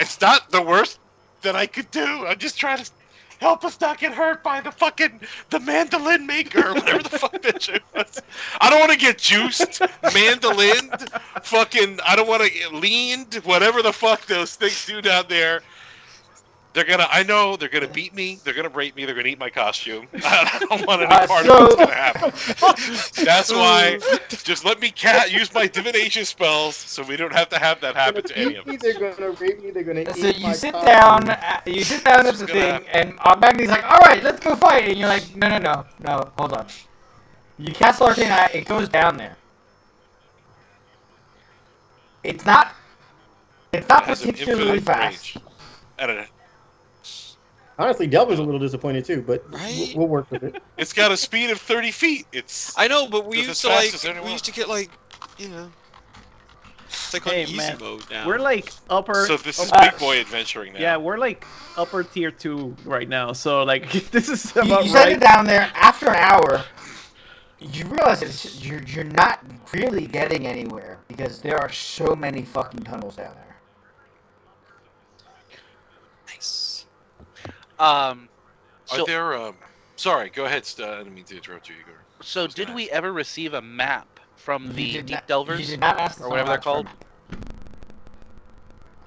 It's not the worst that I could do. I'm just trying to help us not get hurt by the mandolin maker, or whatever the fuck that shit was. I don't want to get juiced, mandolined, I don't want to get leaned, whatever the fuck those things do down there. I know they're gonna beat me, they're gonna rape me, they're gonna eat my costume. I don't want any part of what's gonna happen. That's why, just let me use my divination spells, so we don't have to have that happen to any of us. They're gonna rape me. They're gonna So eat you my sit costume. down at the thing, and Magni's like, "All right, let's go fight." And you're like, "No, hold on." You cast Arcane Eye, it goes down there. It's not It has an particularly infinite fast. range. I don't know. Honestly, Delver's a little disappointed too, but Right? we'll work with it. It's got a speed of 30 feet. I know, but we It's used as to fast as anyone. we used to get like, you know, it's like on Hey, easy man, mode now. We're like upper. So this is Uh, big boy adventuring now. Yeah, we're like upper tier 2 right now. So like this is You about set right. it down there. After an hour, you realize that you're not really getting anywhere because there are so many fucking tunnels down there. Nice. Are there? Sorry, go ahead. I didn't mean to interrupt you, Igor. So did we ever receive a map from You the did Deep not- Delvers? You did not ask or whatever they're called?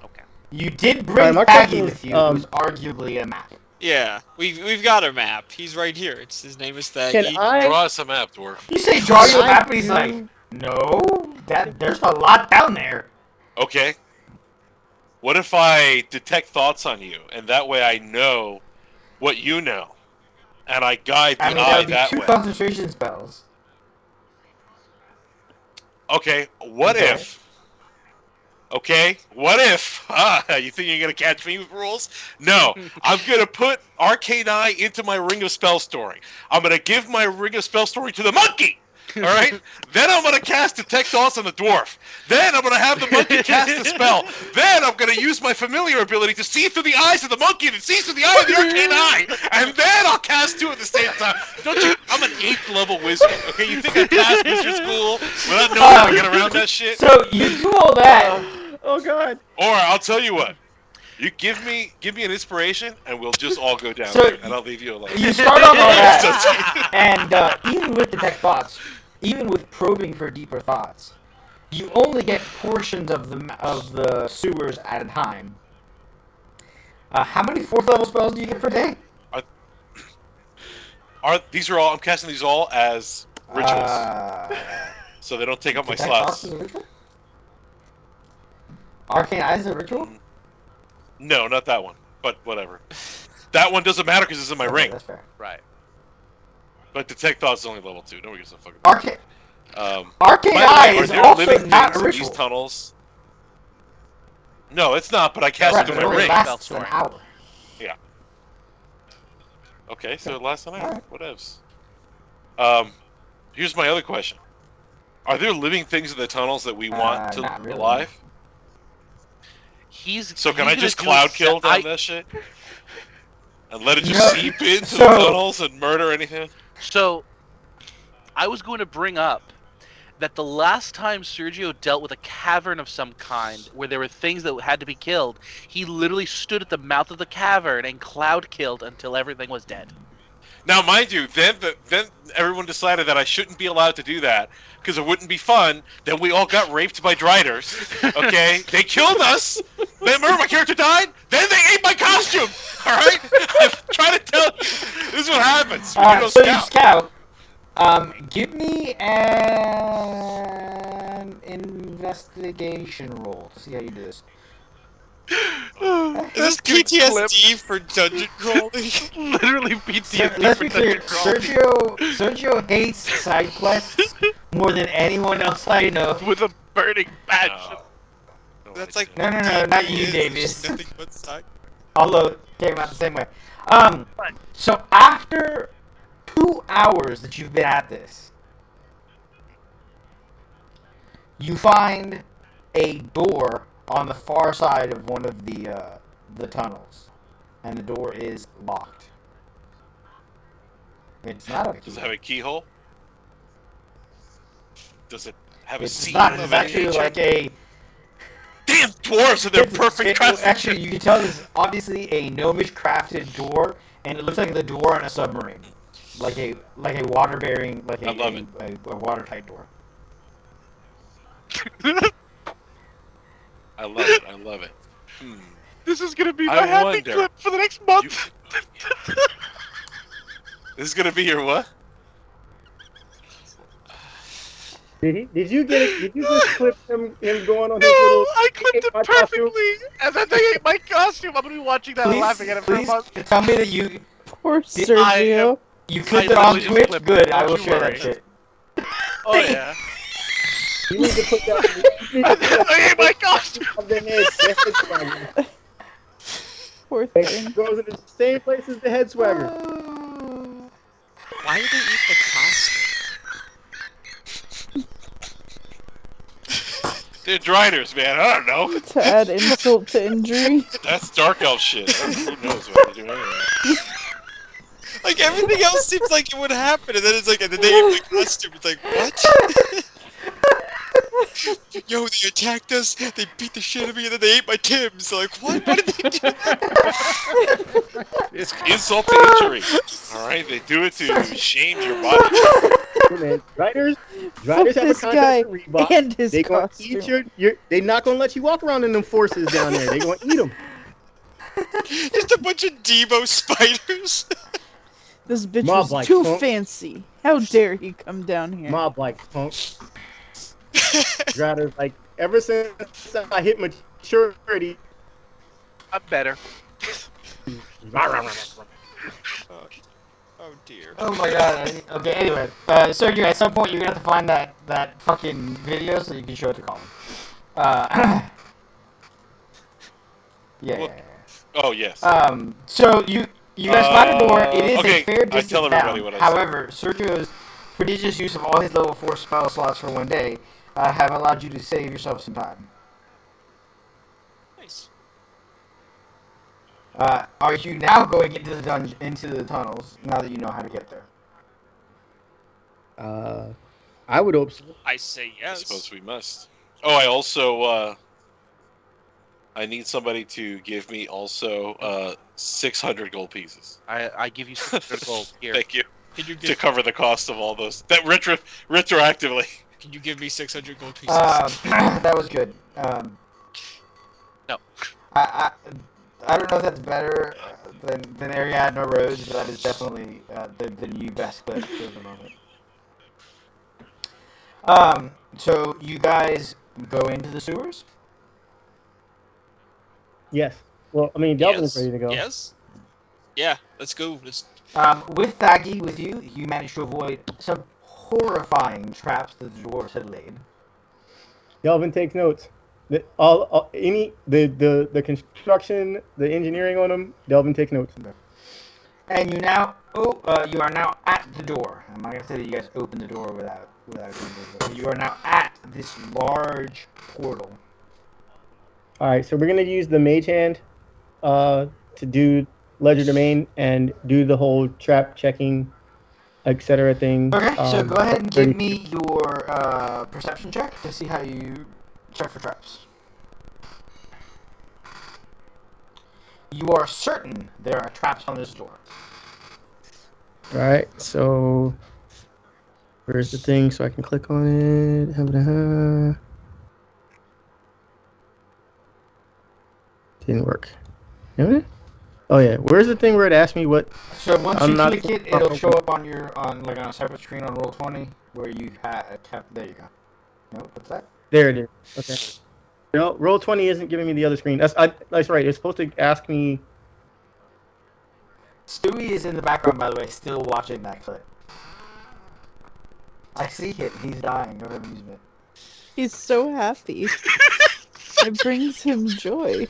Okay. You did bring my Paggy question with is, you, who's arguably a map. Yeah, we've got our map. He's right here. His name is Thaggy. Can I? Draw us a map, dwarf. You say draw your I map, and he's do- like, no, there's a lot down there. Okay. What if I detect thoughts on you, and that way I know what you know, and I guide the I mean, eye that would be that 2 way? concentration spells. Okay. What Okay. if? Okay? What if? You think you're going to catch me with rules? No. I'm going to put Arcane Eye into my Ring of Spell Storing. I'm going to give my Ring of Spell Storing to the monkey! Alright? Then I'm going to cast Detect Thoughts on the dwarf. Then I'm going to have the monkey cast the spell. Then I'm going to use my familiar ability to see through the eyes of the monkey that sees through the eye of the Arcane Eye. And then I'll cast two at the same time. Don't you? I'm an 8th level wizard. Okay? You think I passed wizard school without knowing how to get around that shit? So you do all that. Oh god. Or I'll tell you what. You give me an inspiration, and we'll just all go down So there, and I'll leave you alone. You start off all that, and even with Detect Thoughts, even with probing for deeper thoughts, you only get portions of the sewers at a time. How many 4th level spells do you get per day? I'm casting these all as rituals, so they don't take up my Detect Thoughts slots. is a ritual? Arcane Eye is a ritual? No, not that one. But whatever. That one doesn't matter because it's in my ring. That's fair. Right. But Detect Thoughts is only level 2. Nobody gives a fuck. Arcane By the way, Eye are is there also living not things a in these ritual. tunnels? No, it's not. But I cast Right, it but in it my only ring. lasts an hour. Okay, so it lasts an hour. Alright. Whatevs. Here's my other question: are there living things in the tunnels that we want to not really. alive? So can I he's just gonna do cloud kill I- down that shit? And let it just No, seep into so- the tunnels and murder anything? So, I was going to bring up that the last time Sergio dealt with a cavern of some kind, where there were things that had to be killed, he literally stood at the mouth of the cavern and cloud killed until everything was dead. Now, mind you, then everyone decided that I shouldn't be allowed to do that because it wouldn't be fun. Then we all got raped by driders. Okay, they killed us. Then remember my character died. Then they ate my costume. All right, I'm trying to tell you, this is what happens when you go So you scout. scout. Give me an investigation roll to see how you do this. Is this PTSD for dungeon crawling? Literally So, PTSD let's for be clear. dungeon crawling. Sergio hates side quests more than anyone else I know. With a burning badge. No, That's I like No, not you, Davies. Nothing but side. Although it came out the same way. So after 2 hours that you've been at this, you find a door on the far side of one of the tunnels, and the door is locked. It's not a key. Does it have a keyhole? Does it have a It's seal not. of It's any actually nature? like a. Damn dwarves and their perfect craftsmanship. Actually, you can tell it's obviously a gnomish crafted door, and it looks like the door on a submarine, like a water bearing, like I love it. a watertight door. I love it. I love it. This is gonna be I my happy wonder- clip for the next month. This is gonna be your what? Did you get it? Did you just clip him going on his No, little? I clipped it my costume? perfectly, and then they ate my costume. I'm gonna be watching that and laughing at it for a Please month. tell me that you Poor Sergio. clipped it I on literally just Twitch. clipped Good, it, I don't will you share worry. that shit. Oh yeah. You need to put that. You need And to then put they ate my costume. of their head. That's the swagger. Poor thing. It goes in the same place as the head swagger. Why did they eat the costume? They're driders, man. I don't know. To add insult to injury. That's dark elf shit. Who knows what they do anyway? Like everything else seems like it would happen, and then it's like, and then they ate my costume. It's like, what? Yo, they attacked us. They beat the shit out of me, and then they ate my Tims. Like, what? What did they do? It's insult to injury. All right, they do it to shame your body. Hey, man, Riders Fuck have a this contract guy with Reebok. and his They gonna costume. eat they not gonna let you walk around in them forces down there. They gonna eat them. Just a bunch of Debo spiders. This bitch Mob was like too punk. fancy. How dare he come down here? Mob like punk. Riders like ever since I hit maturity. I'm better. Oh dear. Oh my god. Okay, anyway. Sergio, at some point you're gonna have to find that fucking video so you can show it to Colin. Yeah, Well, yeah, Oh yes. So you guys find a door. It is Okay, a fair I distance tell everybody down. what I However, Sergio's prodigious use of all his level 4 spell slots for one day have allowed you to save yourself some time. Nice. Are you now going into the dungeon, into the tunnels, now that you know how to get there? I would hope so. I say I yes. suppose we must. Oh, I also I need somebody to give me also 600 gold pieces. I give you 600 gold here. Thank you. Can you To give cover the cost of all those that retroactively. Can you give me 600 gold pieces? That was good. No. I don't know if that's better than Ariadne or Rose, but that is definitely the new best clip for the moment. So you guys go into the sewers? Yes. Well, I mean, Delvin's Yes. ready to go. Yes. Yeah. Let's go. Let's. With Daggy with you, you managed to avoid some horrifying traps that the dwarves had laid. Delvin takes notes. The construction, the engineering on them. Delvin takes notes. And you are now at the door. I'm not gonna say that you guys opened the door without doing this, but you are now at this large portal. All right, so we're gonna use the mage hand to do ledger domain and do the whole trap checking, etc. thing. Okay, so go ahead and give 30. me your perception check to see how you check for traps. You are certain there are traps on this door. All right, so where's the thing so I can click on it? Didn't work. Didn't it? Oh yeah, where's the thing where it asked me what? So once I'm you not- click it, it'll show up on a separate screen on Roll20 where you have there you go. Nope, what's that? There it is. Okay. No, Roll20 isn't giving me the other screen. That's right. It's supposed to ask me. Stewie is in the background, by the way, still watching that clip. I see it. He's dying of amusement. He's so happy. It brings him joy.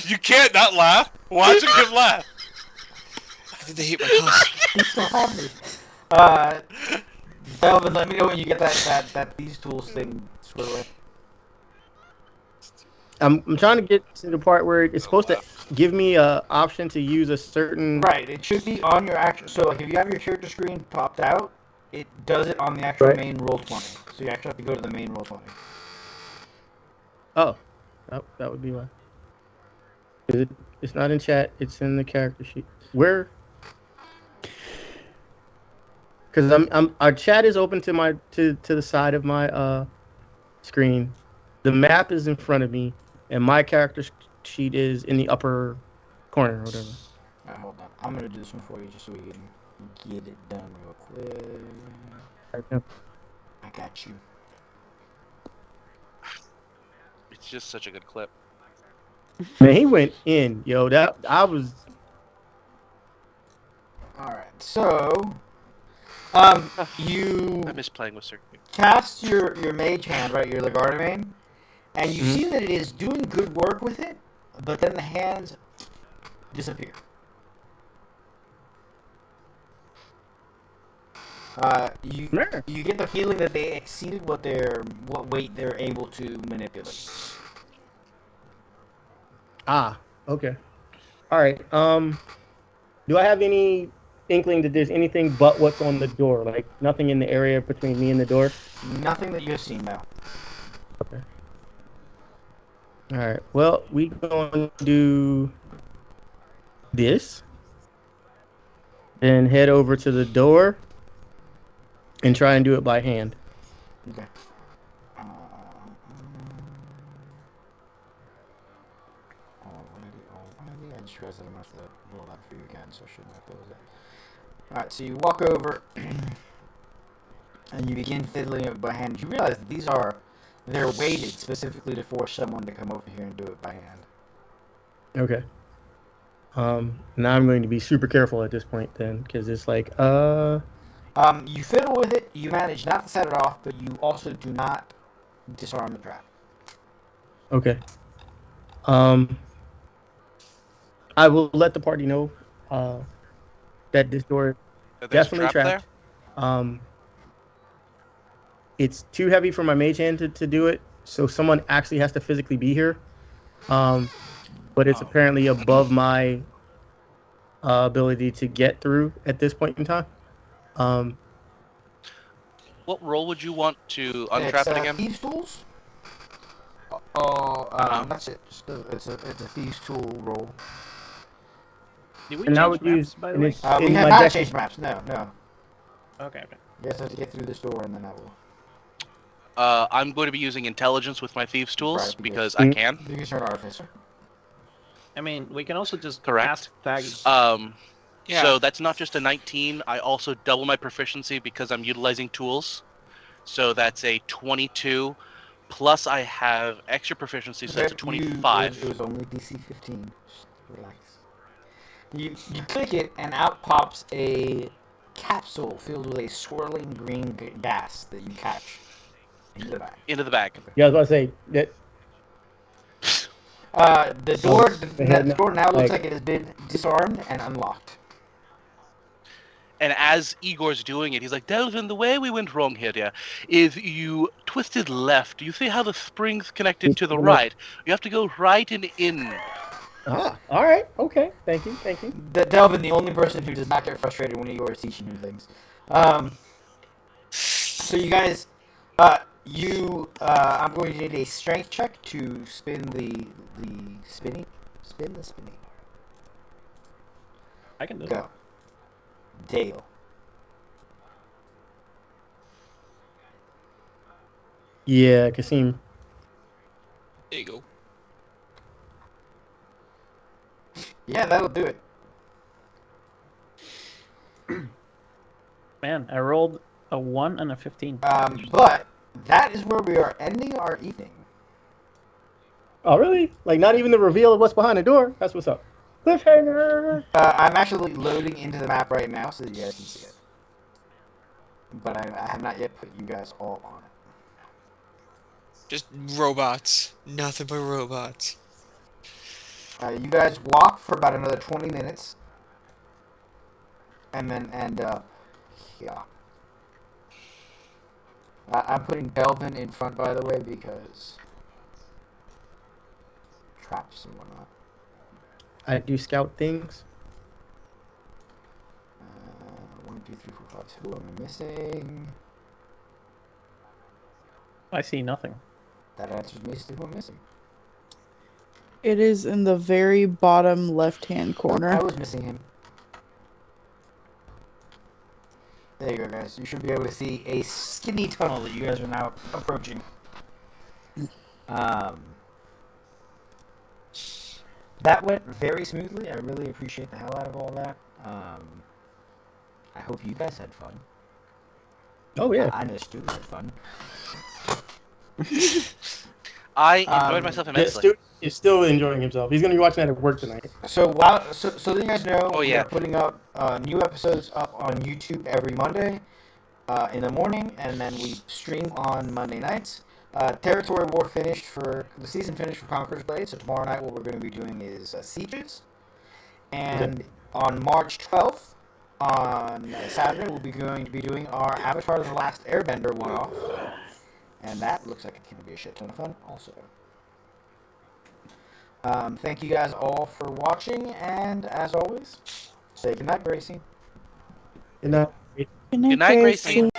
You can't not laugh. Watching him laugh. Did they hate my costume? He's so happy. Delvin, let me know when you get that these tools thing squared away. I'm trying to get to the part where it's supposed to give me a option to use a certain. Right, it should be on your actual. So, like, if you have your character screen popped out, it does it on the actual Right. main Roll20. So you actually have to go to the main Roll20. Oh, that would be why. It's not in chat. It's in the character sheet. Where? Because our chat is open to the side of my screen. The map is in front of me, and my character sheet is in the upper corner or whatever. Alright, hold on. I'm gonna do this one for you just so we can get it done real quick. I got you. It's just such a good clip. Man, he went in, yo. That I was. Alright, so you I miss playing with Sir. cast your mage hand, right, your Lagardomane, and you Mhm. see that it is doing good work with it, but then the hands disappear. You get the feeling that they exceeded what weight they're able to manipulate. Ah, okay. All right. Do I have any inkling that there's anything but what's on the door? Like nothing in the area between me and the door? Nothing that you've seen now. Okay. All right. Well, we going to do this, and head over to the door, and try and do it by hand. Okay. Alrighty. I just realized that I must have rolled out for you again, so I shouldn't have closed it. Alright, so you walk over and you begin fiddling it by hand. You realize that they're weighted specifically to force someone to come over here and do it by hand. Okay. Now I'm going to be super careful at this point then, because it's like, You fiddle with it, you manage not to set it off, but you also do not disarm the trap. Okay. I will let the party know that this door is That there's a definitely trap there. trapped. It's too heavy for my mage hand to do it, so someone actually has to physically be here. But it's Oh. apparently above my ability to get through at this point in time. What role would you want to It's untrap it again? thieves' tools. That's it. It's a thieves' tool roll. Did we And I change would maps, use by the way? in We my have not deck. changed maps. No. Okay. You guys have to get through this door, and then I will. I'm going to be using intelligence with my thieves' tools Right, because yes. I can. You can start artificer. I mean, we can also just Correct. ask Tag. Yeah. So that's not just a 19. I also double my proficiency because I'm utilizing tools. So that's a 22. Plus I have extra proficiency, so that's a 25. It was only DC 15. Just relax. You click it, and out pops a capsule filled with a swirling green gas that you catch into the bag. Into the bag. Yeah, I was about to say that. The door, ahead the door now looks like- like it has been disarmed and unlocked. And as Igor's doing it, he's like, Delvin, the way we went wrong here, dear, is you twisted left. You see how the spring's connected to the right? You have to go right and in. Ah, all right, okay, thank you. Delvin, the only person who does not get frustrated when Igor is teaching you things. So you guys, I'm going to need a strength check to spin the spinny. Spin the spinny. I can do it. Go. Dale. Yeah, Kasim. There you go. Yeah, that'll do it. Man, I rolled a 1 and a 15. But that is where we are ending our evening. Oh, really? Like, not even the reveal of what's behind the door? That's what's up. Cliffhanger! I'm actually loading into the map right now so that you guys can see it. But I have not yet put you guys all on it. Just robots. Nothing but robots. You guys walk for about another 20 minutes. And then end up here. I'm putting Belvin in front, by the way, because traps and whatnot. I do scout things. 1, 2, 3, 4, 5. Who am I missing? I see nothing. That answers me as to who I'm missing. It is in the very bottom left-hand I corner. was missing him. There you go, guys. You should be able to see a skinny tunnel that you guys are now approaching. That went very smoothly. I really appreciate the hell out of all that. I hope you guys had fun. Oh, yeah. I know Stu had fun. I enjoyed myself Yeah, immensely. Stu is still enjoying himself. He's going to be watching that at work tonight. So so that you guys know, Oh, yeah. we're putting up new episodes up on YouTube every Monday in the morning, and then we stream on Monday nights. Territory War finished for the season finished for Conqueror's Blade, so tomorrow night what we're going to be doing is Sieges, and on March 12th, on Saturday, we'll be going to be doing our Avatar: The Last Airbender one-off, and that looks like it's going to be a shit ton of fun also. Thank you guys all for watching, and as always, say goodnight, Gracie. Good night. Good night, Gracie.